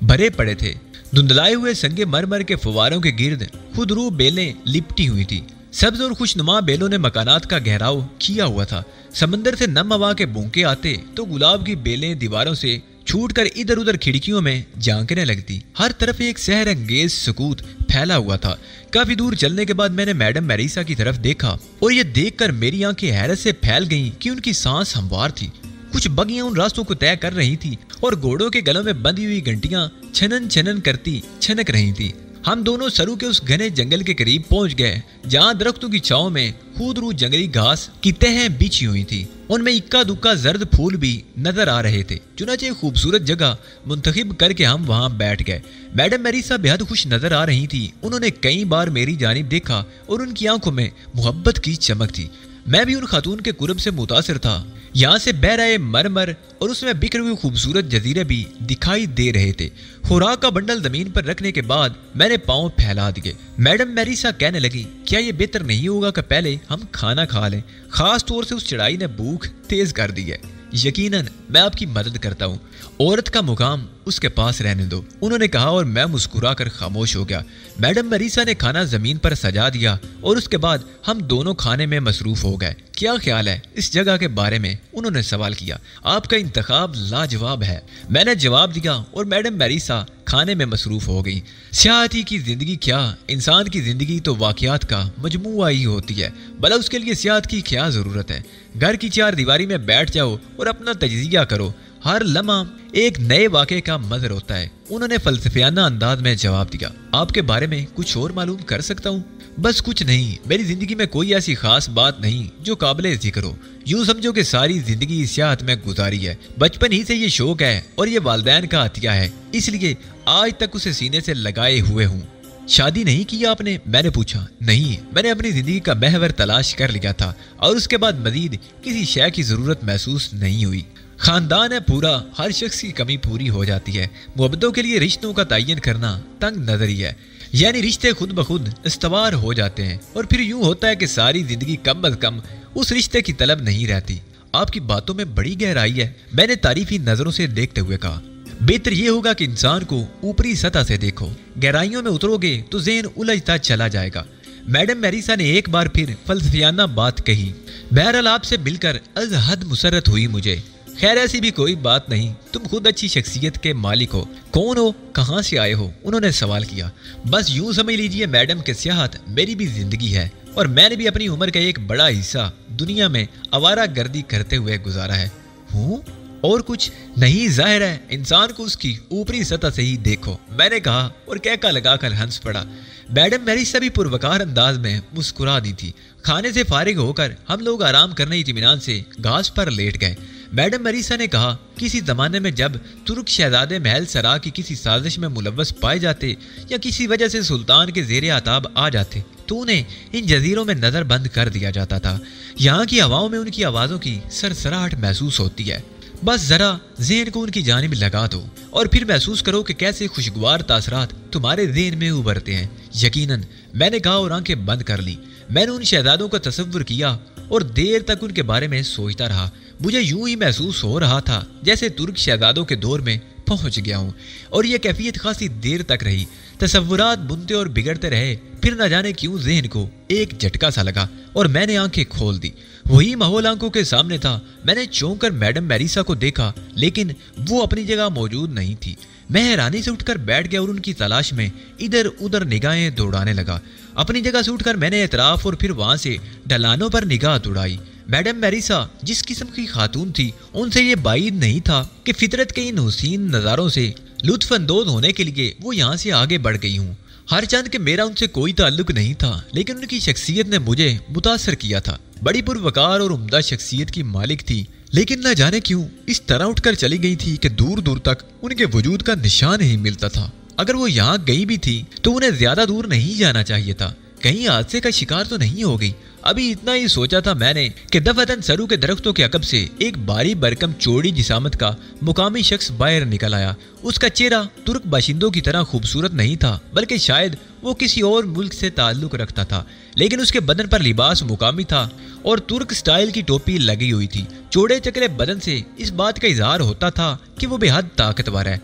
भरे पड़े थे। धुंधलाए हुए संगे मरमर के फवारों के गिर्द खुदरू बेलें लिपटी हुई थी। सब्ज और खुशनुमा बेलों ने मकानात का घेराव किया हुआ था। समंदर से नम हवा के बूंके आते तो गुलाब की बेलें दीवारों से छूटकर इधर उधर खिड़कियों में झांकने लगती। हर तरफ एक सहर अंगेज सुकूत फैला हुआ था। काफी दूर चलने के बाद मैंने मैडम मैरिसा की तरफ देखा और ये देखकर मेरी आंखें हैरत से फैल गईं कि उनकी सांस हमवार थी। कुछ बगियां उन रास्तों को तय कर रही थी और घोड़ों के गलों में बंधी हुई घंटियां छनन छनन करती छनक रही थी। हम दोनों सरू के उस घने जंगल के करीब पहुंच गए, जहां दरख्तों की छांव में खुदरू जंगली घास की तहें बिछी हुई थी। उनमें इक्का दुक्का जर्द फूल भी नजर आ रहे थे। चुनाचे खूबसूरत जगह मुंतखिब करके हम वहां बैठ गए। मैडम मैरिसा बेहद खुश नजर आ रही थी। उन्होंने कई बार मेरी जानिब देखा और उनकी आंखों में मोहब्बत की चमक थी। मैं भी उन खातून के कुर्ब से मुतासिर था। यहाँ से बह रहे मरमर और उसमें बिखरे हुए खूबसूरत जजीरे भी दिखाई दे रहे थे। खुराक का बंडल जमीन पर रखने के बाद मैंने पांव फैला दिए। मैडम मैरिसा कहने लगी, क्या ये बेहतर नहीं होगा कि पहले हम खाना खा लें? खास तौर से उस चढ़ाई ने भूख तेज कर दी है। यकीनन मैं आपकी मदद करता हूँ, औरत का मुकाम उसके पास रहने दो, उन्होंने कहा और मैं मुस्कुराकर खामोश हो गया। मैडम मैरिसा ने खाना जमीन पर सजा दिया और उसके बाद हम दोनों खाने में मसरूफ हो गए। क्या ख्याल है इस जगह के बारे में? उन्होंने सवाल किया। आपका इंतखाब लाजवाब है, मैंने जवाब दिया और मैडम मैरिसा खाने में मसरूफ हो गई। सियाहती की जिंदगी क्या, इंसान की जिंदगी तो वाकयात का मजमुआ ही होती है, भला उसके लिए सियाहत की क्या जरूरत है? घर की चार दीवारी में बैठ जाओ और अपना तजिया करो, हर लम्हा एक नए वाक़े का मज़र होता है। उन्होंने फलसफियाना अंदाज में जवाब दिया। आपके बारे में कुछ और मालूम कर सकता हूँ? बस कुछ नहीं, मेरी जिंदगी में कोई ऐसी खास बात नहीं जो काबिले जिक्र हो। यूं समझो कि सारी जिंदगी सियाहत में गुजारी है। बचपन ही से ये शौक है और ये वालिदैन का अतिया है, इसलिए आज तक उसे सीने से लगाए हुए हूँ। शादी नहीं की आपने? मैंने पूछा। नहीं, मैंने अपनी जिंदगी का महवर तलाश कर लिया था और उसके बाद मजीद किसी शय की जरूरत महसूस नहीं हुई। खानदान है पूरा, हर शख्स की कमी पूरी हो जाती है। मोहब्बतों के लिए रिश्तों का तयन करना तंग नजरी है, यानी रिश्ते खुद ब खुद इस्तवार हो जाते हैं और फिर यूं होता है कि सारी जिंदगी कम अज कम उस रिश्ते की तलब नहीं रहती। आपकी बातों में बड़ी गहराई है, मैंने तारीफी नजरों से देखते हुए कहा। बेहतर ये होगा कि इंसान को ऊपरी सतह से देखो, गहराइयों में उतरोगे तो ज़हन उलझता चला जाएगा। मैडम मैरिसा ने एक बार फिर फलसफियाना बात कही। बहरहाल आपसे मिलकर अज हद मुसरत हुई मुझे। खैर ऐसी भी कोई बात नहीं, तुम खुद अच्छी शख्सियत के मालिक हो। कौन हो, कहाँ से आए हो? उन्होंने सवाल किया। बस यूं समझ लीजिए मैडम कि सियाहत मेरी भी जिंदगी है और मैंने भी अपनी उम्र का एक बड़ा हिस्सा दुनिया में आवारा गर्दी करते हुए गुजारा है। हूँ और कुछ नहीं, जाहिर है इंसान को उसकी ऊपरी सतह से ही देखो, मैंने कहा और कहका लगाकर हंस पड़ा। मैडम मैरिसा भी पुरवकार अंदाज में मुस्कुरा दी थी। खाने से फारिग होकर हम लोग आराम करने इत्मीनान से घास पर लेट गए। मैडम मैरिसा ने कहा, किसी जमाने में जब तुर्क शहजादे महल सरा की किसी साजिश में मुलव्वस पाए जाते या किसी वजह से सुल्तान के ज़ेरे आताब आ जाते तो उन्हें इन जजीरों में नजर बंद कर दिया जाता था। यहाँ की हवाओं में उनकी आवाज़ों की सरसराहट महसूस होती है। बस जरा ज़हन को उनकी जानिब लगा दो और फिर महसूस करो कि कैसे खुशगवार तासरात तुम्हारे ज़हन में उभरते हैं। यकीनन, मैंने कहा और आंखें बंद कर ली। मैंने उन शहजादों का तसव्वुर किया और देर तक उनके बारे में सोचता रहा। मुझे यूं ही महसूस हो रहा था जैसे तुर्क शहजादों के दौर में पहुंच गया हूं और यह कैफियत खासी देर तक रही। तसव्वुरात बुनते और बिगड़ते रहे, फिर न जाने क्यों ज़हन को एक झटका सा लगा और मैंने आंखें खोल दी। वही माहौल आंखों के सामने था। मैंने चौंक कर मैडम मैरिसा को देखा, लेकिन वो अपनी जगह मौजूद नहीं थी। मैं हैरानी से उठकर बैठ गया और उनकी तलाश में इधर उधर निगाहें दौड़ाने लगा। अपनी जगह से उठकर मैंने एतराफ और फिर वहां से ढलानों पर निगाह दौड़ाई। मैडम मैरिसा जिस किस्म की खातून थी, उनसे ये बाइद नहीं था कि फितरत के इन हुसीन नज़ारों से लुत्फ अंदोज होने के लिए वो यहाँ से आगे बढ़ गई हूँ। हर चंद के मेरा उनसे कोई ताल्लुक नहीं था, लेकिन उनकी शख्सियत ने मुझे मुतासर किया था। बड़ी पुरवकार और उम्दा शख्सियत की मालिक थी, लेकिन न जाने क्यों इस तरह उठकर चली गई थी कि दूर दूर तक उनके वजूद का निशान नहीं मिलता था। अगर वो यहाँ गई भी थी तो उन्हें ज्यादा दूर नहीं जाना चाहिए था। कहीं हादसे का शिकार तो नहीं हो गई। अभी इतना ही सोचा था मैंने कि दफातन सरू के दरख्तों के अकब से एक बारी बरकम चौड़ी जिसामत का मुकामी शख्स बाहर निकल आया। उसका चेहरा तुर्क बाशिंदों की तरह खूबसूरत नहीं था, बल्कि शायद वो किसी और मुल्क से ताल्लुक रखता था, लेकिन उसके बदन पर लिबास मुकामी था और तुर्क स्टाइल की टोपी लगी हुई थी। चौड़े चकरे बदन से इस बात का इजहार होता था कि वो बेहद ताकतवर है,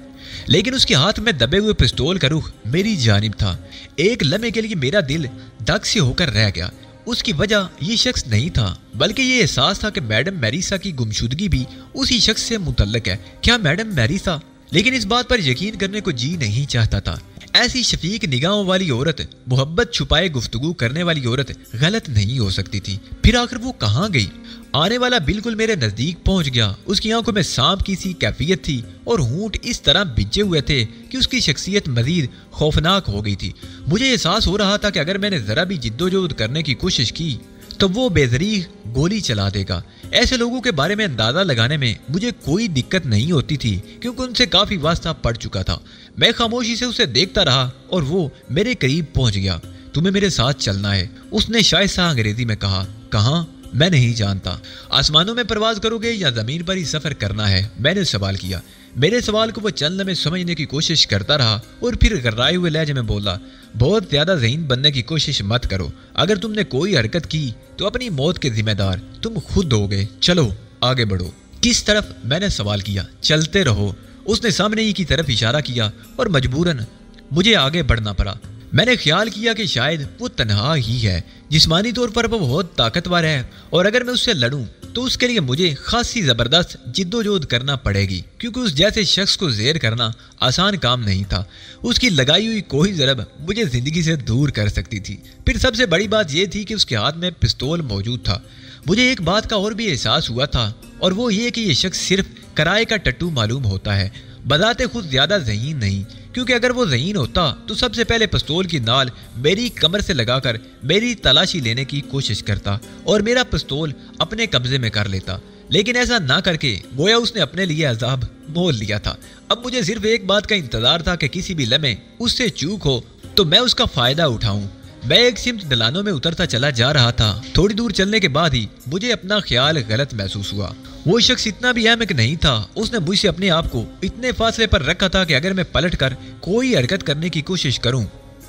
लेकिन उसके हाथ में दबे हुए पिस्तौल का रुख मेरी जानिब था। एक लम्हे के लिए मेरा दिल धक से होकर रह गया। उसकी वजह ये शख्स नहीं था, बल्कि ये एहसास था कि मैडम मैरिसा की गुमशुदगी भी उसी शख्स से मुतल्लक है। क्या मैडम मैरिसा? लेकिन इस बात पर यकीन करने को जी नहीं चाहता था। ऐसी शफीक निगाहों वाली औरत, मोहब्बत छुपाए गुफ्तगू करने वाली औरत गलत नहीं हो सकती थी। फिर आखिर वो कहाँ गई? आने वाला बिल्कुल मेरे नजदीक पहुंच गया। उसकी आंखों में सांप की सी कैफियत थी और होंठ इस तरह बिछे हुए थे कि उसकी शख्सियत मजीद खौफनाक हो गई थी। मुझे एहसास हो रहा था कि अगर मैंने जरा भी जिद्दोजहद करने की कोशिश की तो वो बेदरीग गोली चला देगा। ऐसे लोगों के बारे में अंदाजा लगाने में मुझे कोई दिक्कत नहीं होती थी, क्योंकि उनसे काफी वास्ता पड़ चुका था। मैं खामोशी से उसे देखता रहा और वो मेरे करीब पहुंच गया। तुम्हें मेरे साथ चलना है, उसने शायद अंग्रेजी में कहा। कहाँ? मैं नहीं जानता। आसमानों में परवाज करोगे या जमीन पर ही सफर करना है? मैंने सवाल किया। मेरे सवाल को वो चंद लम्हे समझने की कोशिश करता रहा और फिर गर्राए हुए लहजे में बोला, बहुत ज्यादा ज़हीन बनने की कोशिश मत करो। अगर तुमने कोई हरकत की तो अपनी मौत के जिम्मेदार तुम खुद होगे। चलो आगे बढ़ो। किस तरफ? मैंने सवाल किया। चलते रहो, उसने सामने ही की तरफ इशारा किया और मजबूरन मुझे आगे बढ़ना पड़ा। मैंने ख्याल किया कि शायद वो तन्हा ही है, जिस्मानी तौर पर वो बहुत ताकतवर है और अगर मैं उससे लड़ूं तो उसके लिए मुझे खासी जबरदस्त जिद्दोजहद करना पड़ेगी, क्योंकि उस जैसे शख्स को ज़ेर करना आसान काम नहीं था। उसकी लगाई हुई कोई ज़रब मुझे जिंदगी से दूर कर सकती थी। फिर सबसे बड़ी बात यह थी कि उसके हाथ में पिस्तौल मौजूद था। मुझे एक बात का और भी एहसास हुआ था, और वो ये कि यह शख्स सिर्फ किराए का टट्टू मालूम होता है, बजाते खुद ज्यादा ज़हीन नहीं। क्योंकि अगर वो ज़हीन होता तो सबसे पहले पिस्तौल की नाल मेरी कमर से लगाकर मेरी तलाशी लेने की कोशिश करता और मेरा पिस्तौल अपने कब्जे में कर लेता। लेकिन ऐसा ना करके गोया उसने अपने लिए अजाब मोल लिया था। अब मुझे सिर्फ एक बात का इंतजार था कि किसी भी लम्हे उससे चूक हो तो मैं उसका फायदा उठाऊं। मैं एक सिमत ढलानों में उतरता चला जा रहा था। थोड़ी दूर चलने के बाद ही मुझे अपना ख्याल गलत महसूस हुआ। वो शख्स इतना भी अहमक नहीं था। उसने मुझसे अपने आप को इतने फासले पर रखा था कि अगर मैं पलट कर कोई हरकत करने की कोशिश करूं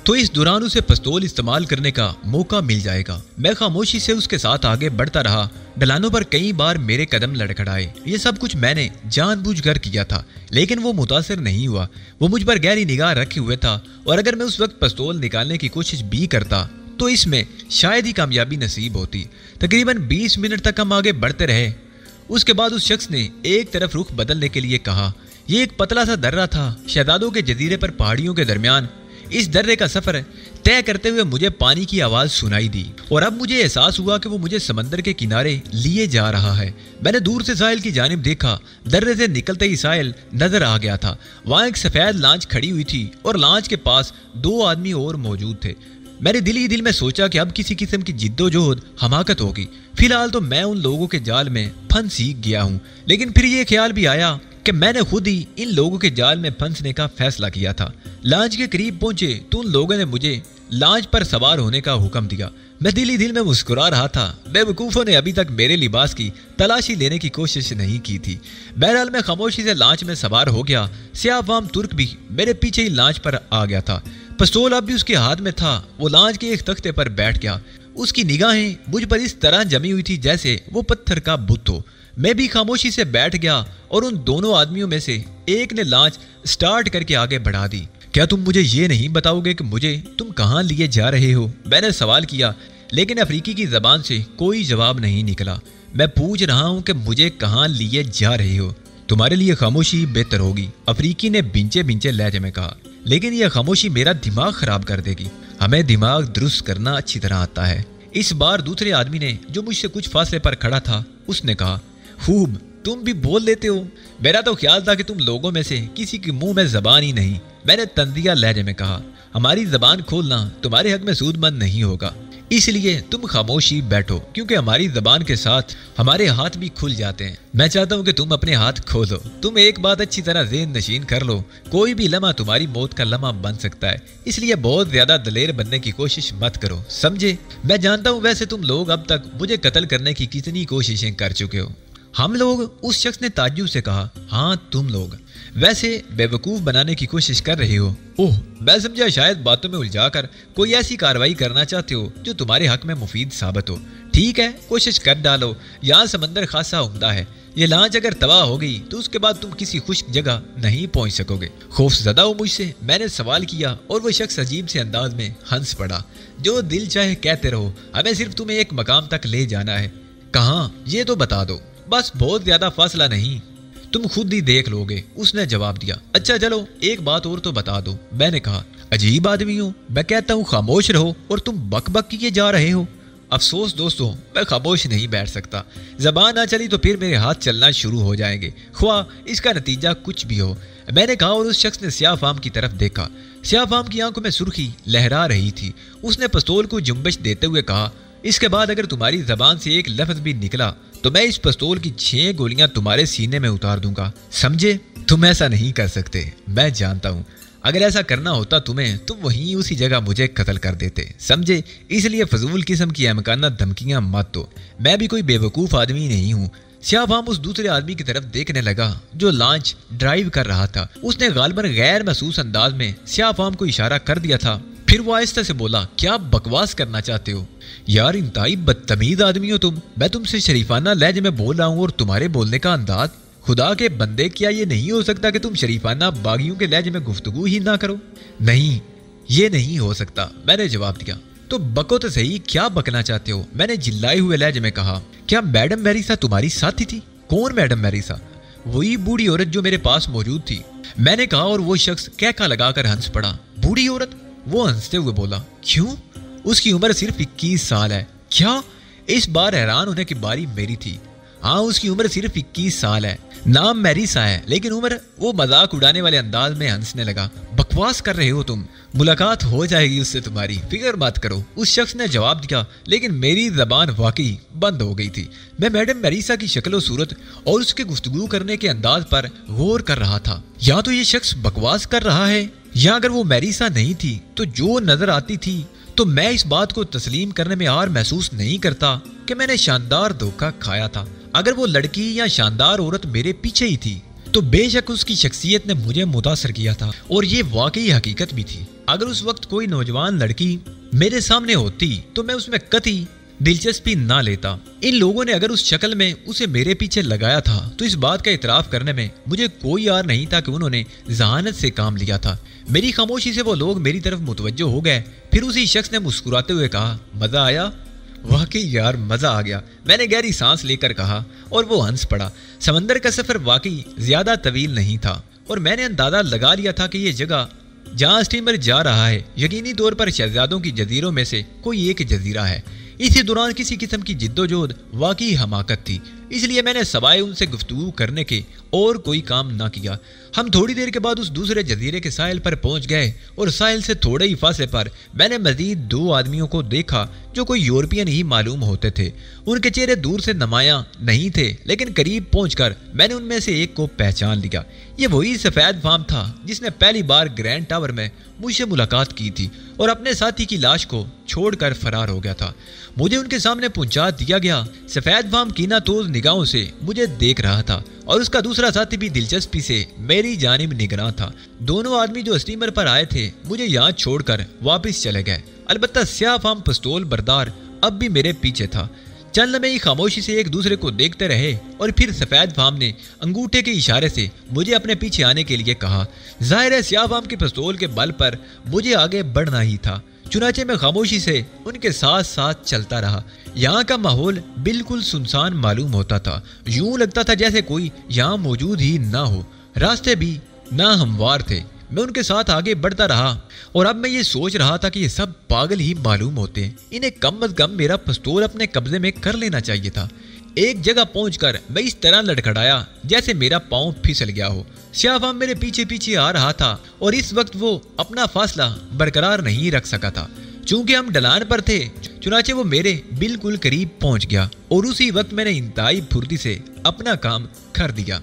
तो इस दौरान उसे पिस्तौल इस्तेमाल करने का मौका मिल जाएगा। मैं खामोशी से उसके साथ आगे बढ़ता रहा। ढलानों पर कई बार मेरे कदम लड़खड़ाए। ये सब कुछ मैंने जानबूझकर किया था, लेकिन वो मुतासिर नहीं हुआ। वो मुझ पर गहरी निगाह रखे हुए था और अगर मैं उस वक्त पिस्तौल निकालने की कोशिश भी करता तो इसमें शायद ही कामयाबी नसीब होती। तकरीबन 20 मिनट तक हम आगे बढ़ते रहे। उसके बाद उस शख्स ने एक तरफ रुख बदलने के लिए कहा। यह एक पतला सा दर्रा था, शहजादों के जजीरे पर पहाड़ियों के दरमियान। इस दर्रे का सफर तय करते हुए मुझे पानी की आवाज सुनाई दी और अब मुझे एहसास हुआ कि वो मुझे समंदर के किनारे लिए जा रहा है। मैंने दूर से साहिल की जानिब देखा। दर्रे से निकलते ही साहिल नजर आ गया था। वहां एक सफेद लांच खड़ी हुई थी और लांच के पास 2 आदमी और मौजूद थे। मैंने दिल ही दिल में सोचा कि अब किसी किस्म की जिद्दोजहद हमाकत होगी। फिलहाल तो मैं उन लोगों के जाल में फंस ही गया हूँ। लेकिन फिर ये ख्याल भी आया कि मैंने खुद ही इन लोगों के जाल में फंसने का फैसला किया था। लांच के करीब पहुंचे तो उन लोगों ने मुझे लांच पर सवार होने का हुक्म दिया। मैं दिल ही दिल में मुस्कुरा रहा था। बेवकूफों ने अभी तक मेरे लिबास की तलाशी लेने की कोशिश नहीं की थी। बहरहाल मैं खामोशी से लांच में सवार हो गया। सियाहवाम तुर्क भी मेरे पीछे ही लांच पर आ गया था। पिस्तौल अब भी उसके हाथ में था। वो लांच के एक तख्ते पर बैठ गया। उसकी निगाहें मुझ पर इस तरह जमी हुई थी जैसे वो पत्थर का बुत हो। मैं भी खामोशी से बैठ गया और उन दोनों आदमियों में से एक ने लांच स्टार्ट करके आगे बढ़ा दी। क्या तुम मुझे ये नहीं बताओगे कि मुझे तुम कहाँ लिए जा रहे हो? मैंने सवाल किया, लेकिन अफ्रीकी की जबान से कोई जवाब नहीं निकला। मैं पूछ रहा हूँ कि मुझे कहाँ लिए जा रहे हो? तुम्हारे लिए खामोशी बेहतर होगी, अफ्रीकी ने बिंचे बिंचे लहजे में कहा। लेकिन यह खामोशी मेरा दिमाग खराब कर देगी। हमें दिमाग दुरुस्त करना अच्छी तरह आता है। इस बार दूसरे आदमी ने, जो मुझसे कुछ फासले पर खड़ा था, उसने कहा, खूब, तुम भी बोल लेते हो। मेरा तो ख्याल था कि तुम लोगों में से किसी के मुंह में जबान ही नहीं। मैंने तंजिया लहजे में कहा, हमारी जबान खोलना तुम्हारे हक में सूदमंद नहीं होगा। اس لیے تم خاموشی بیٹھو کیونکہ ہماری زبان کے ساتھ ہمارے ہاتھ بھی کھل جاتے ہیں۔ میں چاہتا ہوں کہ تم اپنے ہاتھ کھولو۔ تم ایک بات اچھی طرح ذہن نشین کر لو، کوئی بھی لمحہ تمہاری موت کا لمحہ بن سکتا ہے، اس لیے بہت زیادہ دلیر بننے کی کوشش مت کرو، سمجھے؟ میں جانتا ہوں ویسے تم لوگ اب تک مجھے قتل کرنے کی کتنی کوششیں کر چکے ہو۔ ہم لوگ، اس شخص نے تعجب سے کہا۔ ہاں تم لوگ ویسے بے وقوف بنانے کی کوشش کر رہے ہو۔ اوہ، میں سمجھا شاید باتوں میں الجھا کر کوئی ایسی کارروائی کرنا چاہتے ہو جو تمہارے حق میں مفید ثابت ہو۔ ٹھیک ہے، کوشش کر ڈالو۔ یہاں سمندر خاصا عمدہ ہے، یہ لانچ اگر تباہ ہو گئی تو اس کے بعد تم کسی خشک جگہ نہیں پہنچ سکو گے۔ خوف زدہ ہو مجھ سے، میں نے سوال کیا اور وہ شخص عجیب سے انداز میں ہنس پڑا۔ جو دل چاہے کہتے رہو، ہمیں صرف تمہیں ایک مقام تک لے جانا ہے۔ کہاں یہ تو بتا دو، بس بہت زیادہ فاصلہ نہیں، تم خود ہی دیکھ لو گے، اس نے جواب دیا۔ اچھا چلو ایک بات اور تو بتا دو، میں نے کہا۔ عجیب آدمی ہو، میں کہتا ہوں خاموش رہو اور تم بک بک کیے جا رہے ہو۔ افسوس دوستوں، میں خاموش نہیں بیٹھ سکتا، زبان نہ چلی تو پھر میرے ہاتھ چلنا شروع ہو جائیں گے، خواہ اس کا نتیجہ کچھ بھی ہو، میں نے کہا، اور اس شخص نے سیاہ فام کی طرف دیکھا۔ سیاہ فام کی آنکھوں میں سرخی لہرا رہی تھی۔ اس نے پستول کو جنبش دیتے ہوئے کہا، اس کے بعد اگر تمہاری زبان سے ایک لفظ بھی نکلا تو میں اس پستول کی 6 گولیاں تمہارے سینے میں اتار دوں گا، سمجھے؟ تم ایسا نہیں کر سکتے، میں جانتا ہوں، اگر ایسا کرنا ہوتا تمہیں، تم وہیں اسی جگہ مجھے قتل کر دیتے، سمجھے؟ اس لیے فضول قسم کی احمقانہ دھمکیاں مت دو، میں بھی کوئی بے وقوف آدمی نہیں ہوں۔ سیاہ فام اس دوسرے آدمی کی طرف دیکھنے لگا جو لانچ ڈرائیو کر رہا تھا۔ اس نے غالباً غیر محسوس انداز میں سیاہ فام کو اشارہ کر دیا تھا، پھر وہ آہستہ سے بولا، کیا بکواس کرنا چاہتے ہو؟ یار انتہائی بدتمیز آدمی ہو تم، میں تم سے شریفانہ لہجے میں بول رہا ہوں اور تمہارے بولنے کا انداز، خدا کے بندے، کیا یہ نہیں ہو سکتا کہ تم شریفانہ باغیوں کے لہجے میں گفتگو ہی نہ کرو؟ نہیں، یہ نہیں ہو سکتا، میں نے جواب دیا۔ تو بکو تو صحیح، کیا بکنا چاہتے ہو؟ میں نے جلائے ہوئے لہجے میں کہا۔ کیا میڈم میریسا تمہاری ساتھی تھی؟ کون میڈم میریسا؟ وہی بوڑھی عورت جو میرے پاس موجود تھی، میں نے کہا، اور وہ شخص کہکا لگا کر ہنس پڑا۔ بوڑھی عورت؟ وہ ہنستے ہوئے بولا، کیوں؟ اس کی عمر صرف 21 سال ہے۔ کیا؟ اس بار حیران ہونے کی باری میری تھی۔ ہاں، اس کی عمر صرف 21 سال ہے، نام میریسا ہے لیکن عمر، وہ مذاق اڑانے والے انداز میں ہنسنے لگا۔ بکواس کر رہے ہو تم، ملاقات ہو جائے گی اس سے تمہاری، فکر مت کرو، اس شخص نے جواب دیا، لیکن میری زبان واقعی بند ہو گئی تھی۔ میں میڈم میریسا کی شکل و صورت اور اس کے گفتگو کرنے کے انداز پر غور کر رہا تھا۔ یا تو یہ شخص بکواس کر رہا ہے، یا اگر وہ میریسا نہیں تھی تو جو نظر آتی تھی، تو میں اس بات کو تسلیم کرنے میں عار محسوس نہیں کرتا کہ میں نے شاندار دھوکہ کھایا تھا۔ اگر وہ لڑکی یا شاندار عورت میرے پیچھے ہی تھی تو بے شک اس کی شخصیت نے مجھے متاثر کیا تھا، اور یہ واقعی حقیقت بھی تھی۔ اگر اس وقت کوئی نوجوان لڑکی میرے سامنے ہوتی تو میں اس میں قطعی دلچسپی نہ لیتا۔ ان لوگوں نے اگر اس شکل میں اسے میرے پیچھے لگایا تھا تو اس بات کا اعتراف کرنے میں مجھے کوئی عار نہیں تھا کہ انہوں نے ذہانت سے کام لیا تھا۔ میری خاموشی سے وہ لوگ میری طرف متوجہ ہو گئے۔ پھر اسی شخص نے مسکراتے ہوئے کہا، مزہ آیا؟ واقعی یار مزہ آ گیا، میں نے گہری سانس لے کر کہا، اور وہ ہنس پڑا۔ سمندر کا سفر واقعی زیادہ طویل نہیں تھا، اور میں نے اندازہ لگا لیا تھا کہ یہ جگہ جہاں اسٹیمر جا رہا ہے یقینی طور پر شہزادوں کی جزیروں میں سے کوئی ایک جزیرہ ہے۔ اسی دوران کسی قسم کی جد و جہد واقعی حماقت تھی، اس لیے میں نے سوائے ان سے گفتگو کرنے کے اور کوئی کام نہ کیا۔ ہم تھوڑی دیر کے بعد اس دوسرے جزیرے کے ساحل پر پہنچ گئے، اور ساحل سے تھوڑے ہی فاصلے پر میں نے مزید 2 آدمیوں کو دیکھا جو کوئی یورپین ہی معلوم ہوتے تھے۔ ان کے چہرے دور سے نمایاں نہیں تھے، لیکن قریب پہنچ کر میں نے ان میں سے ایک کو پہچان لیا۔ یہ وہی سفید فام تھا جس نے پہلی بار گرینڈ ٹاور میں مجھ سے ملاقات کی تھی اور اپنے ساتھی کی لاش کو چھوڑ کر فرار ہو گیا تھا۔ مجھے ان کے سامنے پہنچا دیا گیا۔ سفید فام کینہ توز نگاہوں سے مجھے دیکھ رہا تھا، اور اس کا دوسرا ساتھی بھی دلچسپی سے میری جانب نگراں تھا۔ دونوں آدمی جو اسٹیمر پر آئے تھے مجھے یہاں چھوڑ کر واپس چلے گئے، البتہ سیاہ فام پستول بردار اب بھی میرے پیچھے تھا۔ چند لمحے ہی خاموشی سے ایک دوسرے کو دیکھتے رہے، اور پھر سفید فام نے انگوٹھے کے اشارے سے مجھے اپنے پیچھے آنے کے لیے کہا۔ ظاہر ہے سیاہ فام کی پستول کے بل پر مجھے آگے بڑھنا ہی تھا، چنانچہ میں خاموشی سے ان کے ساتھ ساتھ چلتا رہا۔ یہاں کا ماحول بالکل سنسان معلوم ہوتا تھا، یوں لگتا تھا جیسے کوئی یہاں موجود ہی نہ ہو۔ راستے بھی ناہموار تھے۔ میں ان کے ساتھ آگے بڑھتا رہا، اور اب میں یہ سوچ رہا تھا کہ یہ سب پاگل ہی معلوم ہوتے ہیں، انہیں کم از کم میرا پستول اپنے قبضے میں کر لینا چاہیے تھا۔ ایک جگہ پہنچ کر میں اس طرح لڑکھڑایا جیسے میرا پاؤں پھسل گیا ہو۔ سیاہ فام میرے پیچھے پیچھے آ رہا تھا، اور اس وقت وہ اپنا فاصلہ برقرار نہیں رکھ سکا تھا۔ چونکہ ہم ڈلان پر تھے چنانچہ وہ میرے بالکل قریب پہنچ گیا اور اسی وقت میں نے انتہائی پھرتی سے اپنا کام کر دیا۔